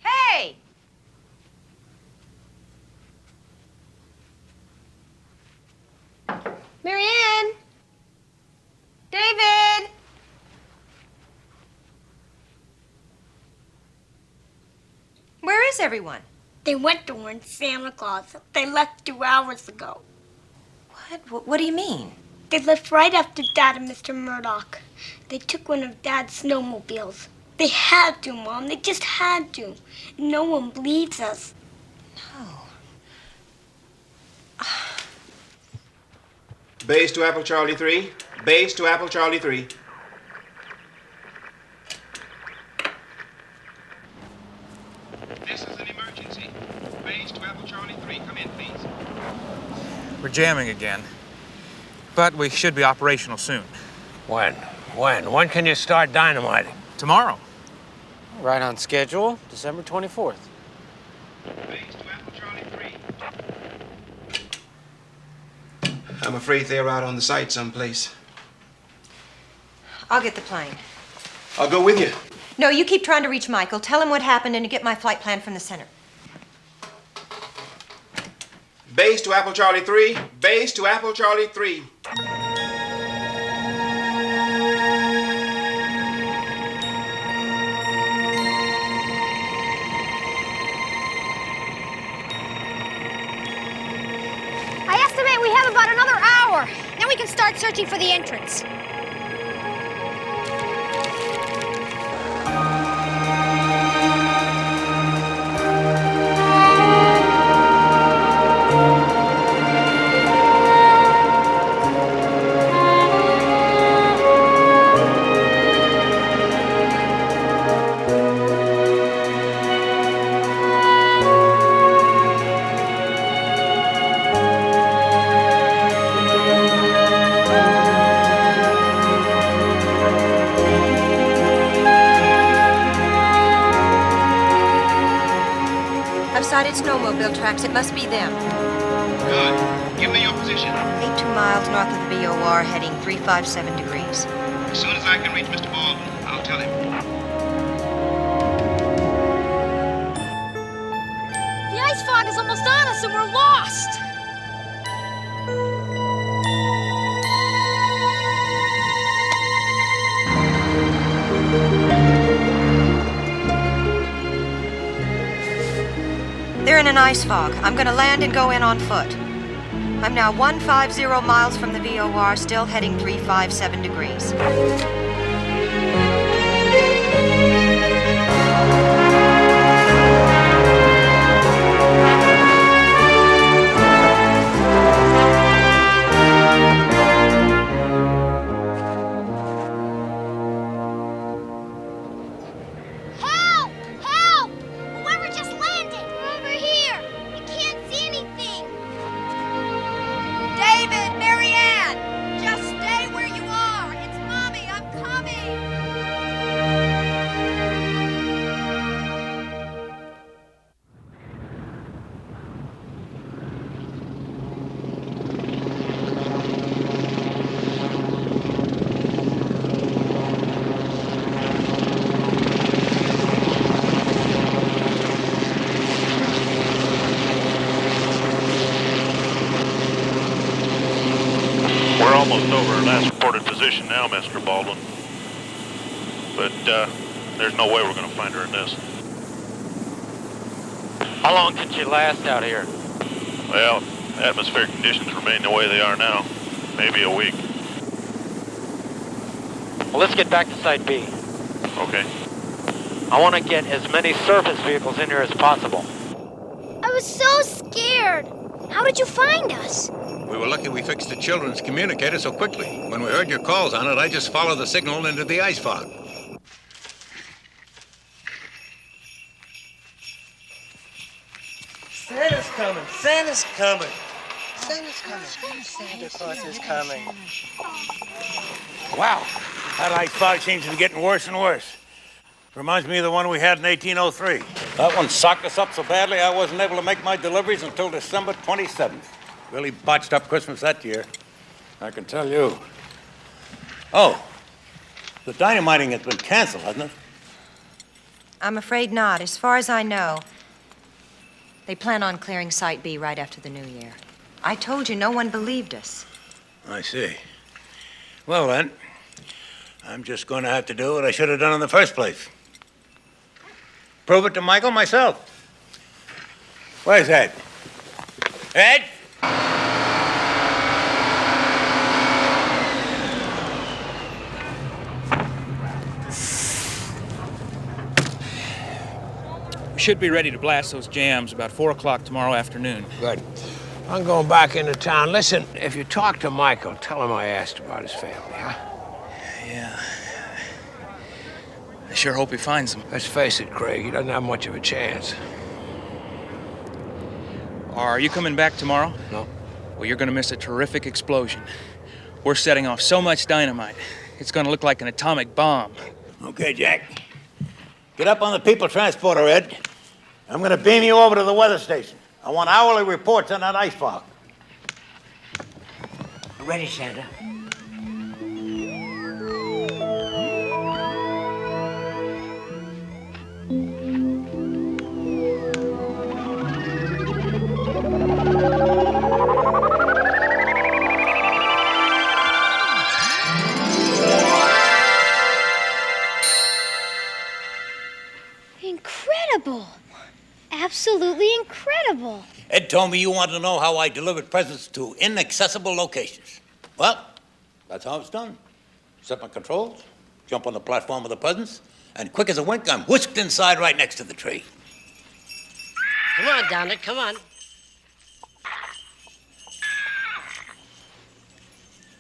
Hey! Marianne! David! Where is everyone? They went to warn Santa Claus. They left 2 hours ago. What do you mean? They left right after Dad and Mr. Murdoch. They took one of Dad's snowmobiles. They had to, Mom. They just had to. No one believes us. Base to Apple Charlie 3. Base to Apple Charlie 3. This is an emergency. Base to Apple Charlie 3. Come in, please. We're jamming again. But we should be operational soon. When? When can you start dynamiting? Tomorrow. Right on schedule, December 24th. Base to Apple Charlie 3. I'm afraid they're out on the site someplace. I'll get the plane. I'll go with you. No, you keep trying to reach Michael. Tell him what happened and get my flight plan from the center. Base to Apple Charlie 3. Base to Apple Charlie 3. I estimate we have about another hour. Then we can start searching for the entrance. I've sighted snowmobile tracks. It must be them. Good. Give me your position. 82 miles north of the VOR, heading 357 degrees. As soon as I can reach Mr. Baldwin, I'll tell him. The ice fog is almost on us and we're lost. They're in an ice fog. I'm gonna land and go in on foot. I'm now 150 miles from the VOR, still heading 357 degrees. Help! Help! Whoever just landed! Over here! I can't see anything! almost over our last reported position now, Mr. Baldwin. But there's no way we're going to find her in this. How long can she last out here? Well, atmospheric conditions remain the way they are now. Maybe a week. Well, let's get back to Site B. Okay. I want to get as many surface vehicles in here as possible. I was so scared. How did you find us? We were lucky we fixed the children's communicator so quickly. When we heard your calls on it, I just followed the signal into the ice fog. Santa's coming. Santa's coming. Santa's coming. Santa Claus is coming. Wow, that ice fog seems to be getting worse and worse. Reminds me of the one we had in 1803. That one socked us up so badly I wasn't able to make my deliveries until December 27th. Really botched up Christmas that year, I can tell you. Oh, the dynamiting has been canceled, hasn't it? I'm afraid not. As far as I know, they plan on clearing Site B right after the New Year. I told you no one believed us. I see. Well, then, I'm just going to have to do what I should have done in the first place. Prove it to Michael myself. Where's Ed? Ed? We should be ready to blast those jams about 4 o'clock tomorrow afternoon. Good. I'm going back into town. Listen, if you talk to Michael, tell him I asked about his family, huh? Yeah. I sure hope he finds them. Let's face it, Craig, he doesn't have much of a chance. Are you coming back tomorrow? No. Well, you're going to miss a terrific explosion. We're setting off so much dynamite, it's going to look like an atomic bomb. Okay, Jack. Get up on the people transporter, Ed. I'm going to beam you over to the weather station. I want hourly reports on that ice fog. Ready, Santa. Incredible. Absolutely incredible. Ed told me you wanted to know how I delivered presents to inaccessible locations. Well, that's how it's done. Set my controls, jump on the platform with the presents, and quick as a wink, I'm whisked inside right next to the tree. Come on, Donna, come on.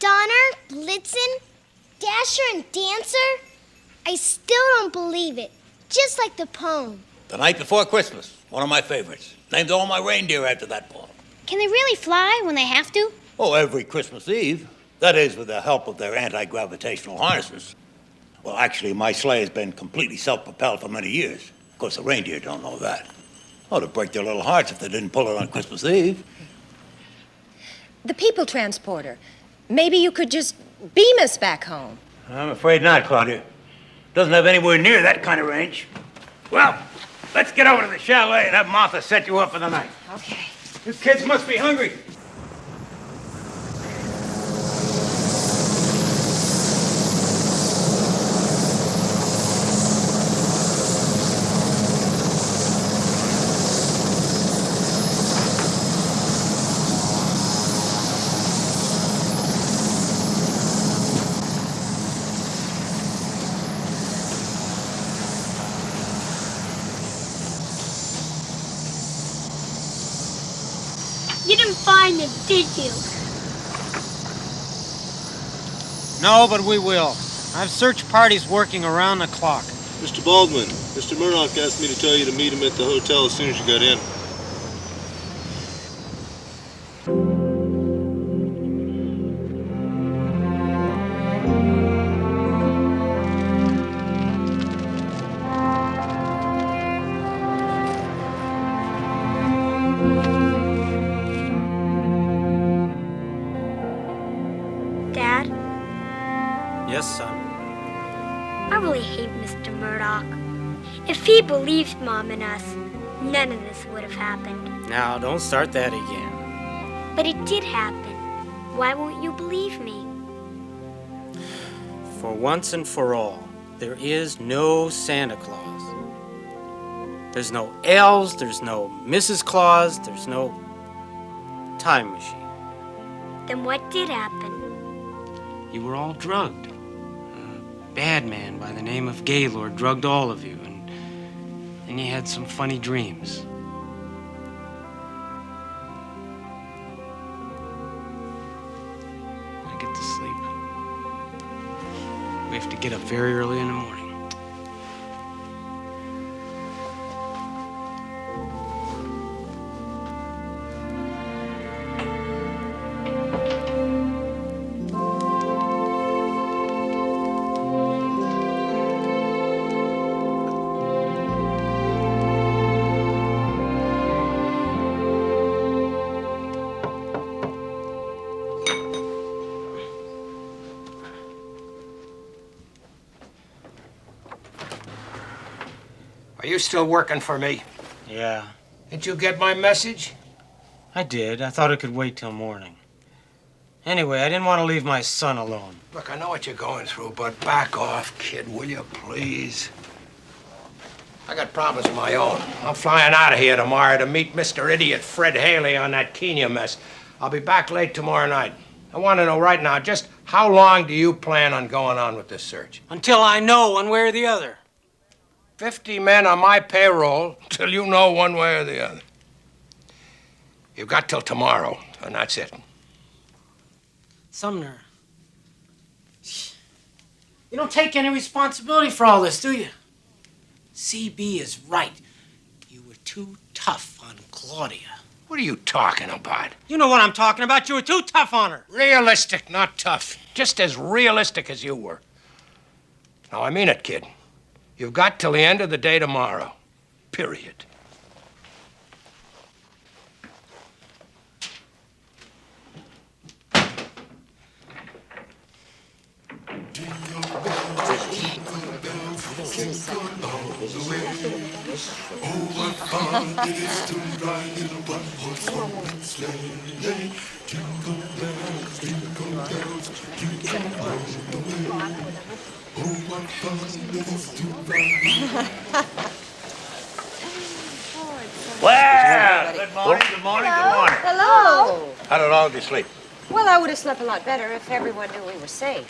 Donner, Blitzen, Dasher, and Dancer? I still don't believe it. Just like the poem. The Night Before Christmas, one of my favorites. Named all my reindeer after that poem. Can they really fly when they have to? Oh, every Christmas Eve. That is, with the help of their anti-gravitational harnesses. Well, actually, my sleigh has been completely self-propelled for many years. Of course, the reindeer don't know that. Oh, it'd break their little hearts if they didn't pull it on Christmas Eve. The people transporter. Maybe you could just beam us back home. I'm afraid not, Claudia. Doesn't have anywhere near that kind of range. Well, let's get over to the chalet and have Martha set you up for the night. Okay. You kids must be hungry. You didn't find them, did you? No, but we will. I've search parties working around the clock. Mr. Baldwin, Mr. Murdoch asked me to tell you to meet him at the hotel as soon as you got in. Dad, Yes, son. I really hate Mr. Murdoch. If he believed Mom and us, none of this would have happened. Now, don't start that again. But it did happen. Why won't you believe me? For once and for all, there is no Santa Claus. There's no elves, there's no Mrs. Claus, there's no time machine. Then what did happen? You were all drugged. A bad man by the name of Gaylord drugged all of you, and you had some funny dreams. Now get to sleep. We have to get up very early in the morning. Are you still working for me? Yeah. Did you get my message? I did. I thought it could wait till morning. Anyway, I didn't want to leave my son alone. Look, I know what you're going through, but back off, kid, will you, please? I got problems of my own. I'm flying out of here tomorrow to meet Mr. Idiot Fred Haley on that Kenya mess. I'll be back late tomorrow night. I want to know right now, just how long do you plan on going on with this search? Until I know one way or the other. 50 men on my payroll till you know one way or the other. You've got till tomorrow, and that's it. Sumner, you don't take any responsibility for all this, do you? CB is right. You were too tough on Claudia. What are you talking about? You know what I'm talking about. You were too tough on her. Realistic, not tough. Just as realistic as you were. Now, I mean it, kid. You've got till the end of the day tomorrow. Period. Well, good morning, good morning, good morning. Hello. How did all of you sleep? Well, I would have slept a lot better if everyone knew we were safe.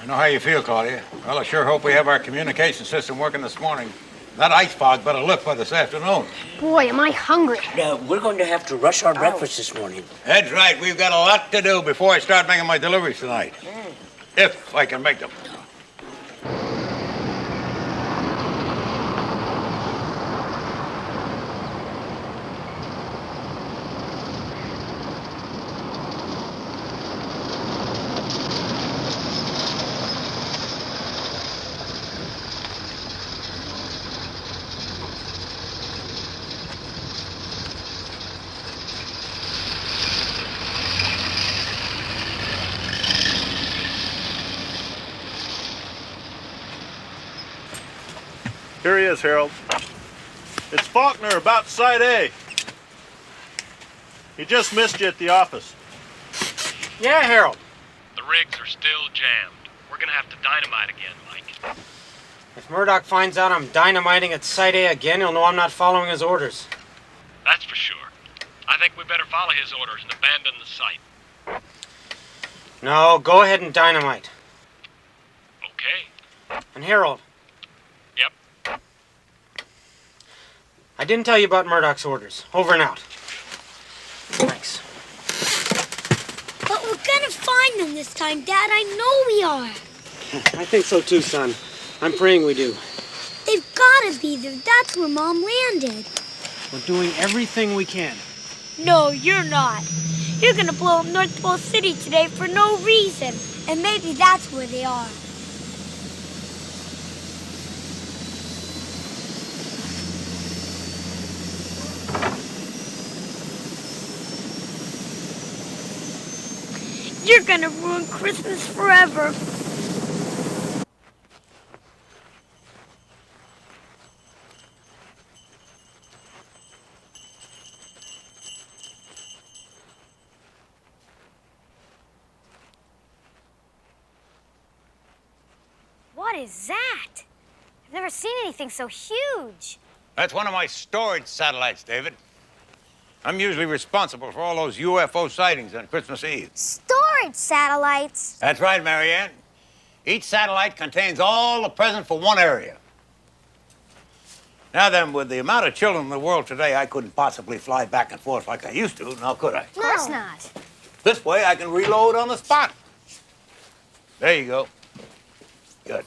I know how you feel, Claudia. Well, I sure hope we have our communication system working this morning. That ice fog better lift by this afternoon. Boy, am I hungry. We're going to have to rush our breakfast this morning. That's right. We've got a lot to do before I start making my deliveries tonight. If I can make them. Here he is, Harold. It's Faulkner about Site A. He just missed you at the office. Yeah, Harold. The rigs are still jammed. We're gonna have to dynamite again, Mike. If Murdoch finds out I'm dynamiting at Site A again, he'll know I'm not following his orders. That's for sure. I think we better follow his orders and abandon the site. No, go ahead and dynamite. Okay. And Harold. Yep. I didn't tell you about Murdoch's orders. Over and out. Thanks. But we're gonna find them this time, Dad. I know we are. I think so too, son. I'm praying we do. They've gotta be there. That's where Mom landed. We're doing everything we can. No, you're not. You're gonna blow up North Pole City today for no reason. And maybe that's where they are. You're gonna ruin Christmas forever. What is that? I've never seen anything so huge. That's one of my storage satellites, David. I'm usually responsible for all those UFO sightings on Christmas Eve. Storage satellites? That's right, Marianne. Each satellite contains all the presents for one area. Now then, with the amount of children in the world today, I couldn't possibly fly back and forth like I used to, now could I? Of course not. This way, I can reload on the spot. There you go. Good.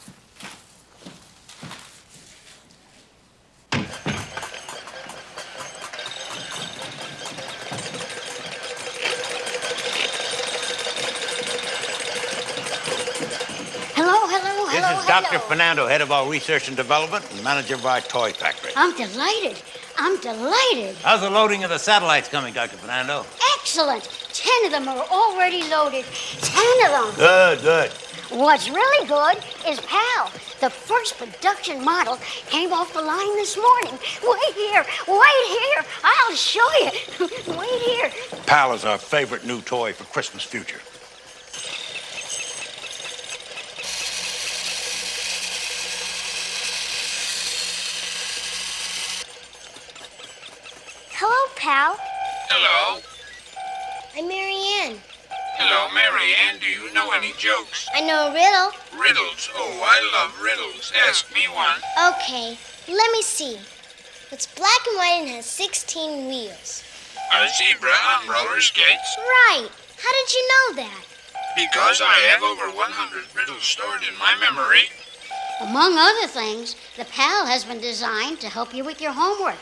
Hello. This is Dr. Fernando, head of our research and development and manager of our toy factory. I'm delighted. How's the loading of the satellites coming, Dr. Fernando? Excellent. 10 of them are already loaded. 10 of them. Good. What's really good is Pal. The first production model came off the line this morning. Wait here. I'll show you. Wait here. Pal is our favorite new toy for Christmas future. Hello, Pal. Hello. I'm Marianne. Hello, Marianne. Do you know any jokes? I know a riddle. Riddles? Oh, I love riddles. Ask me one. Okay, let me see. It's black and white and has 16 wheels. A zebra on roller skates? Right. How did you know that? Because I have over 100 riddles stored in my memory. Among other things, the Pal has been designed to help you with your homework.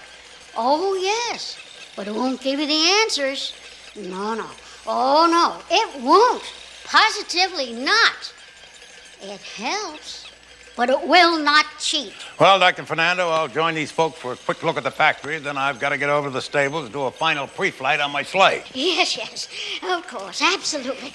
Oh, yes. But it won't give you the answers. No. Oh, no, it won't. Positively not. It helps, but it will not cheat. Well, Dr. Fernando, I'll join these folks for a quick look at the factory. Then I've got to get over to the stables and do a final pre-flight on my sleigh. Yes, of course, absolutely.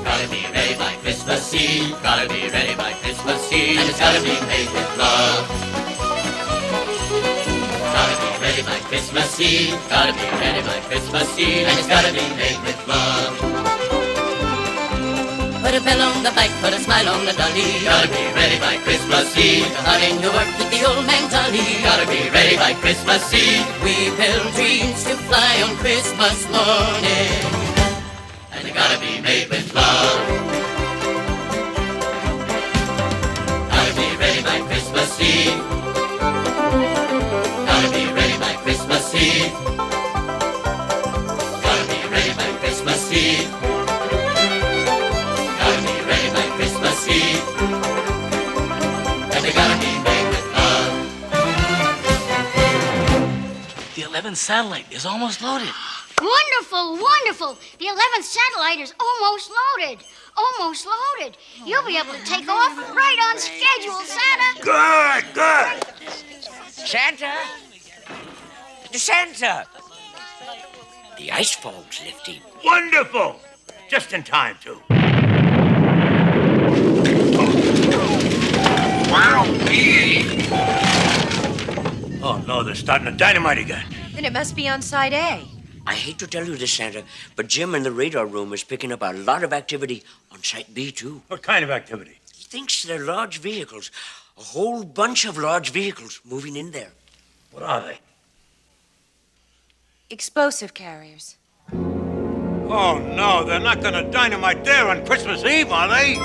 Gotta be ready by Christmas Eve. Gotta be ready by Christmas Eve. And it's gotta be made with love. Gotta be ready by Christmas Eve. Gotta be ready by Christmas Eve. And it's gotta be made with love. Put a bell on the bike, put a smile on the dolly. Gotta be ready by Christmas Eve. Hunting to work with the old man Dolly. Gotta be ready by Christmas Eve. We build dreams to fly on Christmas morning. And they gotta be made with love. Gotta be ready by Christmas Eve. Gotta be ready by Christmas Eve. Gotta be ready by Christmas Eve. Gotta be ready by Christmas Eve. And they gotta be made with love. The 11th satellite is almost loaded. Wonderful. The 11th satellite is almost loaded. You'll be able to take off right on schedule, Santa. Good. Santa? Santa! The ice fog's lifting. Wonderful. Just in time, too. Wow, Oh, no, they're starting to dynamite again. Then it must be on Side A. I hate to tell you this, Santa, but Jim in the radar room is picking up a lot of activity on Site B, too. What kind of activity? He thinks they're large vehicles. A whole bunch of large vehicles moving in there. What are they? Explosive carriers. Oh, no, they're not going to dynamite there on Christmas Eve, are they?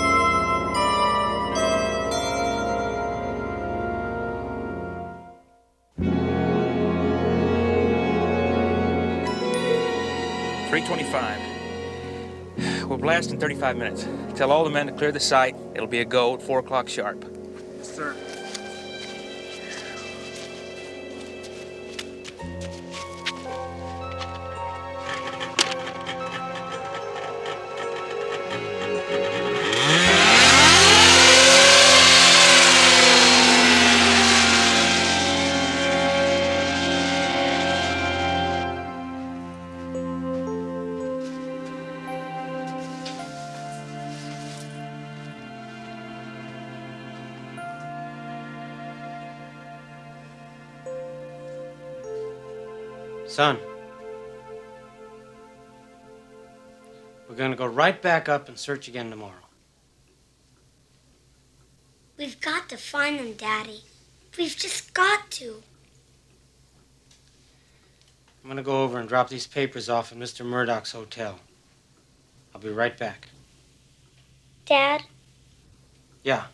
.25. We'll blast in 35 minutes. Tell all the men to clear the site. It'll be a go at 4 o'clock sharp. Yes, sir. Son, we're gonna go right back up and search again tomorrow. We've got to find them, Daddy. We've just got to. I'm gonna go over and drop these papers off at Mr. Murdoch's hotel. I'll be right back. Dad? Yeah.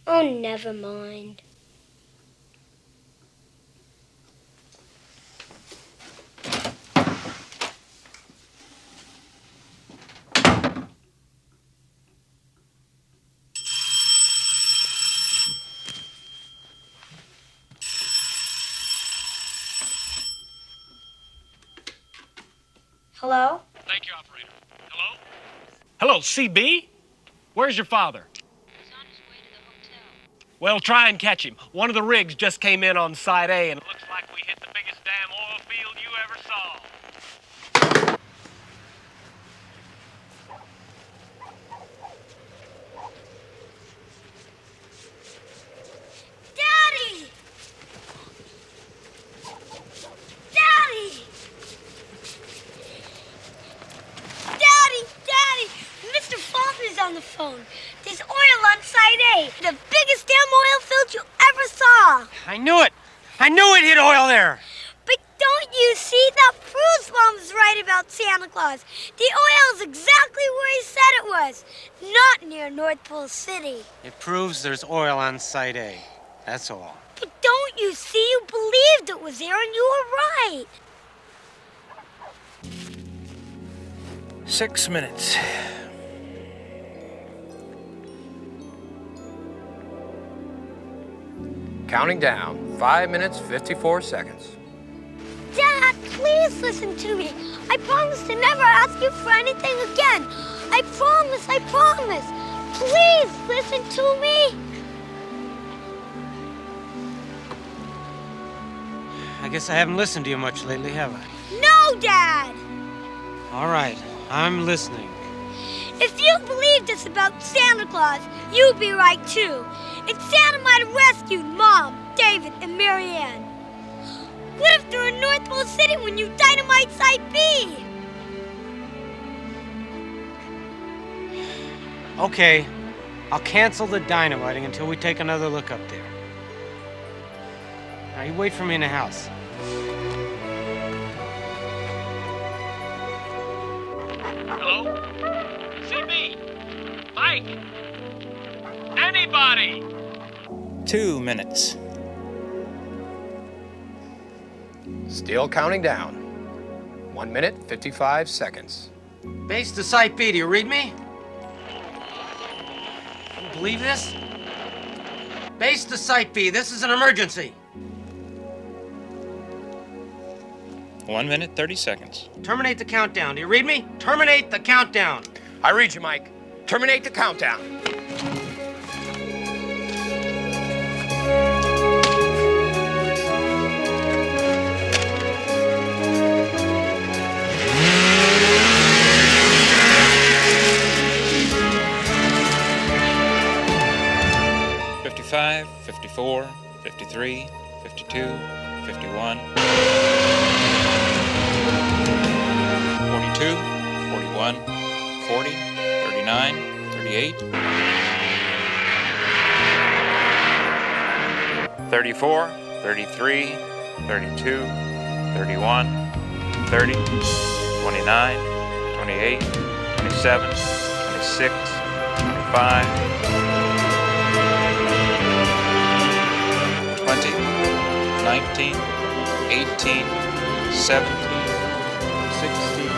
Oh, never mind. Hello? Thank you, operator. Hello? Hello, CB? Where's your father? He's on his way to the hotel. Well, try and catch him. One of the rigs just came in on Side A, and it looks like we hit the biggest damn oil field you ever saw. Daddy! Daddy! Daddy! Mr. Faulkner's on the phone. There's oil on Side A. The biggest damn oil field you ever saw. I knew it! I knew it hit oil there! But don't you see? That proves Mom's right about Santa Claus. The oil's exactly where he said it was. Not near North Pole City. It proves there's oil on Site A. That's all. But don't you see? You believed it was there and you were right. 6 minutes. Counting down. 5 minutes, 54 seconds. Dad, please listen to me. I promise to never ask you for anything again. I promise. Please listen to me. I guess I haven't listened to you much lately, have I? No, Dad. All right, I'm listening. If you believed this about Santa Claus, you'd be right too. And Santa might have rescued Mom, David, and Mary Ann. What if they're in North Pole City when you dynamite Site B? Okay, I'll cancel the dynamiting until we take another look up there. Now, you wait for me in the house. Hello? CB? Mike? Anybody? 2 minutes. Still counting down. 1 minute, 55 seconds. Base to Site B, do you read me? You believe this? Base to Site B, this is an emergency. 1 minute, 30 seconds. Terminate the countdown, do you read me? Terminate the countdown. I read you, Mike. Terminate the countdown. $55, $54, $53, $52, $51, $42, $41, $40, $39, $38, $34, $33, $32, $31, $30, $29, $28, $27, $26, $25, 20, 19, 18, 17, 16.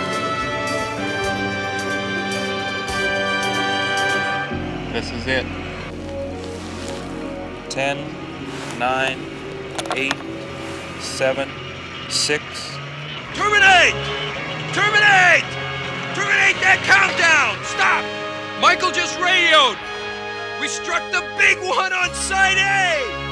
This is it. 10, 9, 8, 7, 6. Terminate! Terminate! Terminate that countdown! Stop! Michael just radioed! We struck the big one on Site A!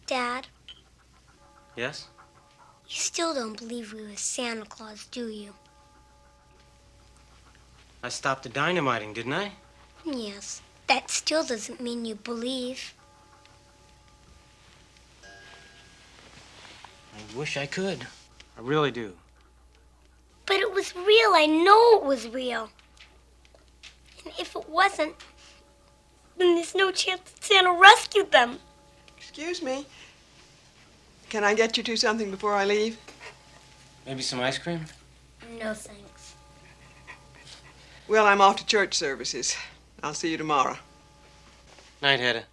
Dad, Yes? you still don't believe we were Santa Claus, do you? I stopped the dynamiting, didn't I? Yes. That still doesn't mean you believe. I wish I could. I really do. But it was real. I know it was real. And if it wasn't, then there's no chance that Santa rescued them. Excuse me. Can I get you two something before I leave? Maybe some ice cream? No, thanks. Well, I'm off to church services. I'll see you tomorrow. Night, Hedda.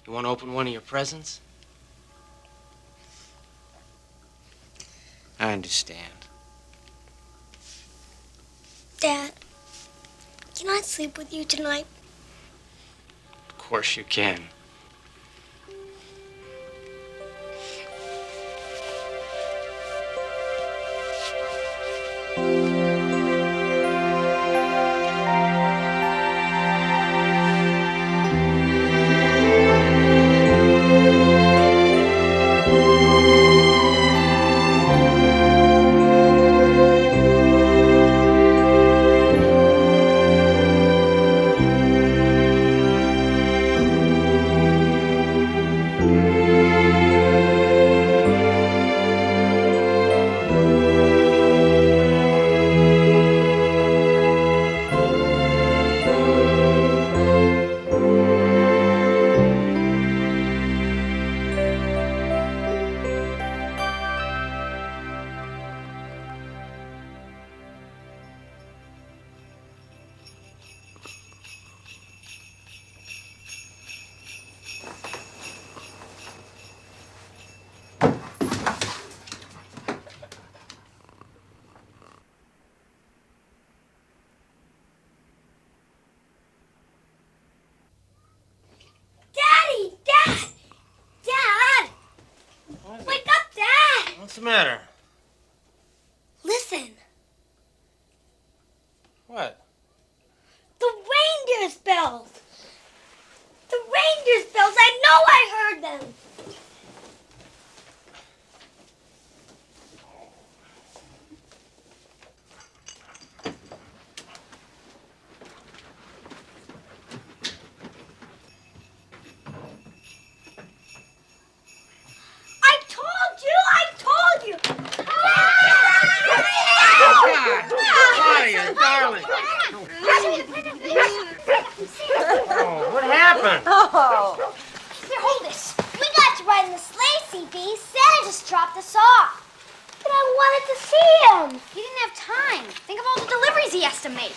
You want to open one of your presents? I understand. Dad, can I sleep with you tonight? Of course you can. Daddy! Dad! Dad! Wake up, Dad! What's the matter? Listen. What? The reindeer's bells! The reindeer's bells! I know I heard them! I told you! Claudia, darling. Oh, what happened? Oh. Here, hold this. We got to ride in the sleigh, CB. Santa just dropped us off. But I wanted to see him. He didn't have time. Think of all the deliveries he has to make.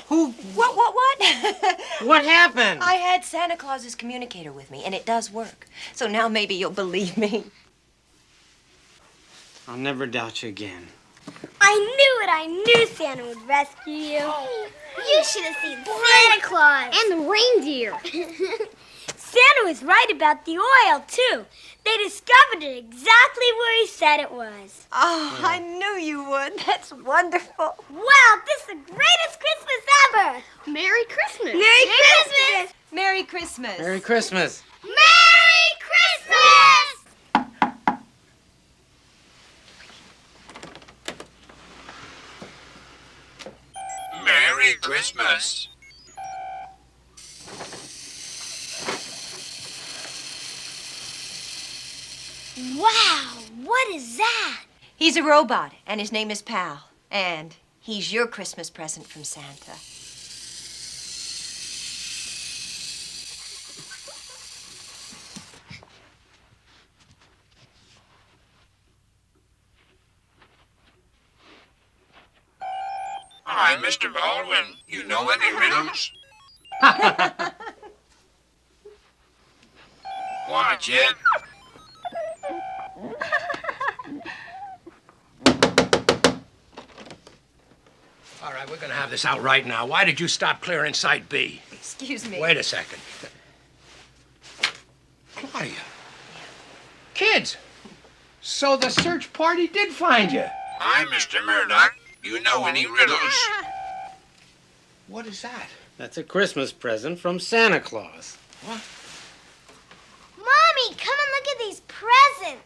Who? What? What happened? I had Santa Claus's communicator with me, and it does work. So now maybe you'll believe me. I'll never doubt you again. I knew it. I knew Santa would rescue you. You should have seen Santa Claus. And the reindeer. Santa was right about the oil, too. They discovered it exactly where he said it was. Oh, I knew you would. That's wonderful. Wow, this is the greatest Christmas ever. Merry Christmas. Merry Christmas. Merry Christmas. Merry Christmas. Merry Christmas! Merry Christmas. Wow, what is that? He's a robot, and his name is Pal. And he's your Christmas present from Santa. Hi, Mr. Baldwin. You know any riddles? Watch it. All right, we're gonna have this out right now. Why did you stop clearing Site B? Excuse me. Wait a second. Claudia. Kids! So the search party did find you. Hi, Mr. Murdoch. You know any riddles? What is that? That's a Christmas present from Santa Claus. What? Mommy, Daddy, come and look at these presents.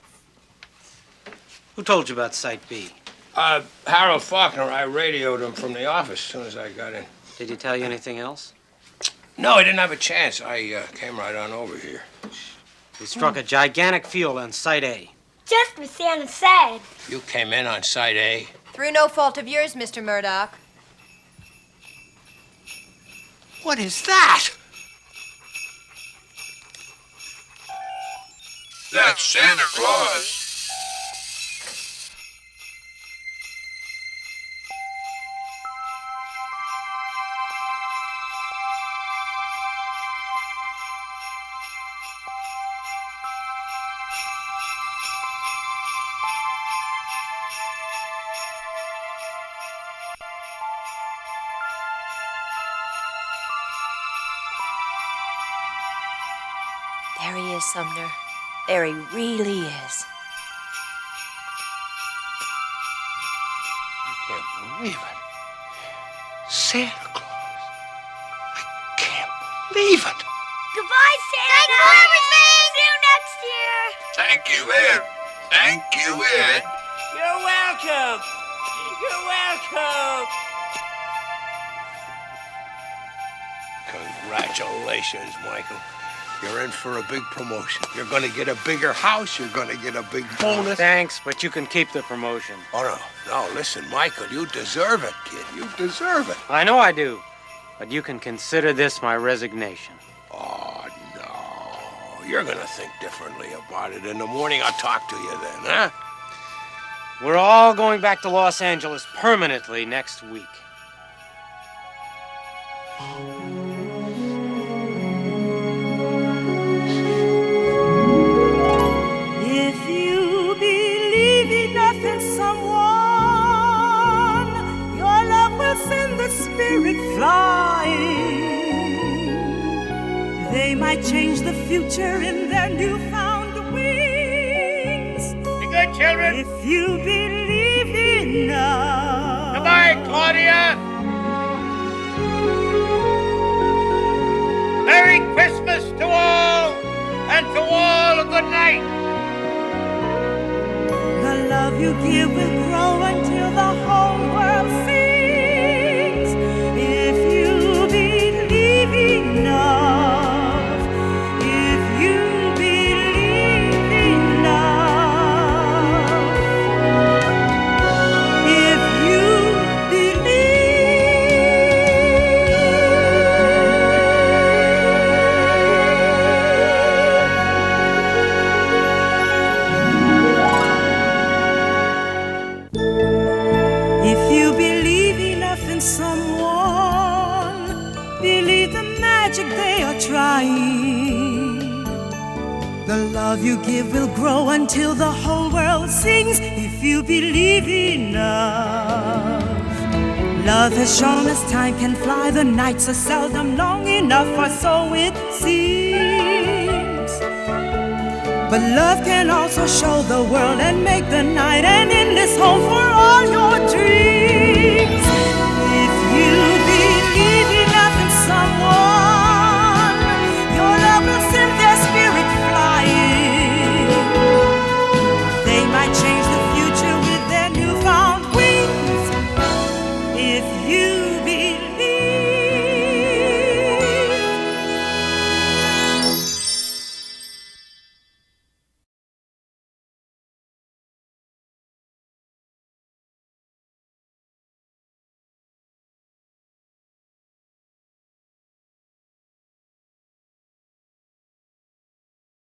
Who told you about Site B? Harold Faulkner. I radioed him from the office as soon as I got in. Did he tell you anything else? No, he didn't have a chance. I came right on over here. We struck a gigantic field on Site A. Just what Santa said. You came in on Site A? Through no fault of yours, Mr. Murdoch. What is that? That's Santa Claus. There he is, Sumner. There he really is. I can't believe it. Santa Claus. I can't believe it. Goodbye, Santa. Thanks for everything. See you next year. Thank you, Ed. Thank you, Ed. You're welcome. You're welcome. Congratulations, Michael. You're in for a big promotion. You're going to get a bigger house. You're going to get a big bonus. Thanks, but you can keep the promotion. Oh, no, listen, Michael, you deserve it, kid. You deserve it. I know I do, but you can consider this my resignation. Oh, no. You're going to think differently about it. In the morning, I'll talk to you then, huh? We're all going back to Los Angeles permanently next week. Spirit flying, they might change the future in their newfound wings. Be good, children. If you believe enough. Goodbye, Claudia. Merry Christmas to all, and to all a good night. The love you give will grow until the whole world sees. The love you give will grow until the whole world sings if you believe enough. Love has shown us time can fly, the nights are seldom long enough, or so it seems. But love can also show the world and make the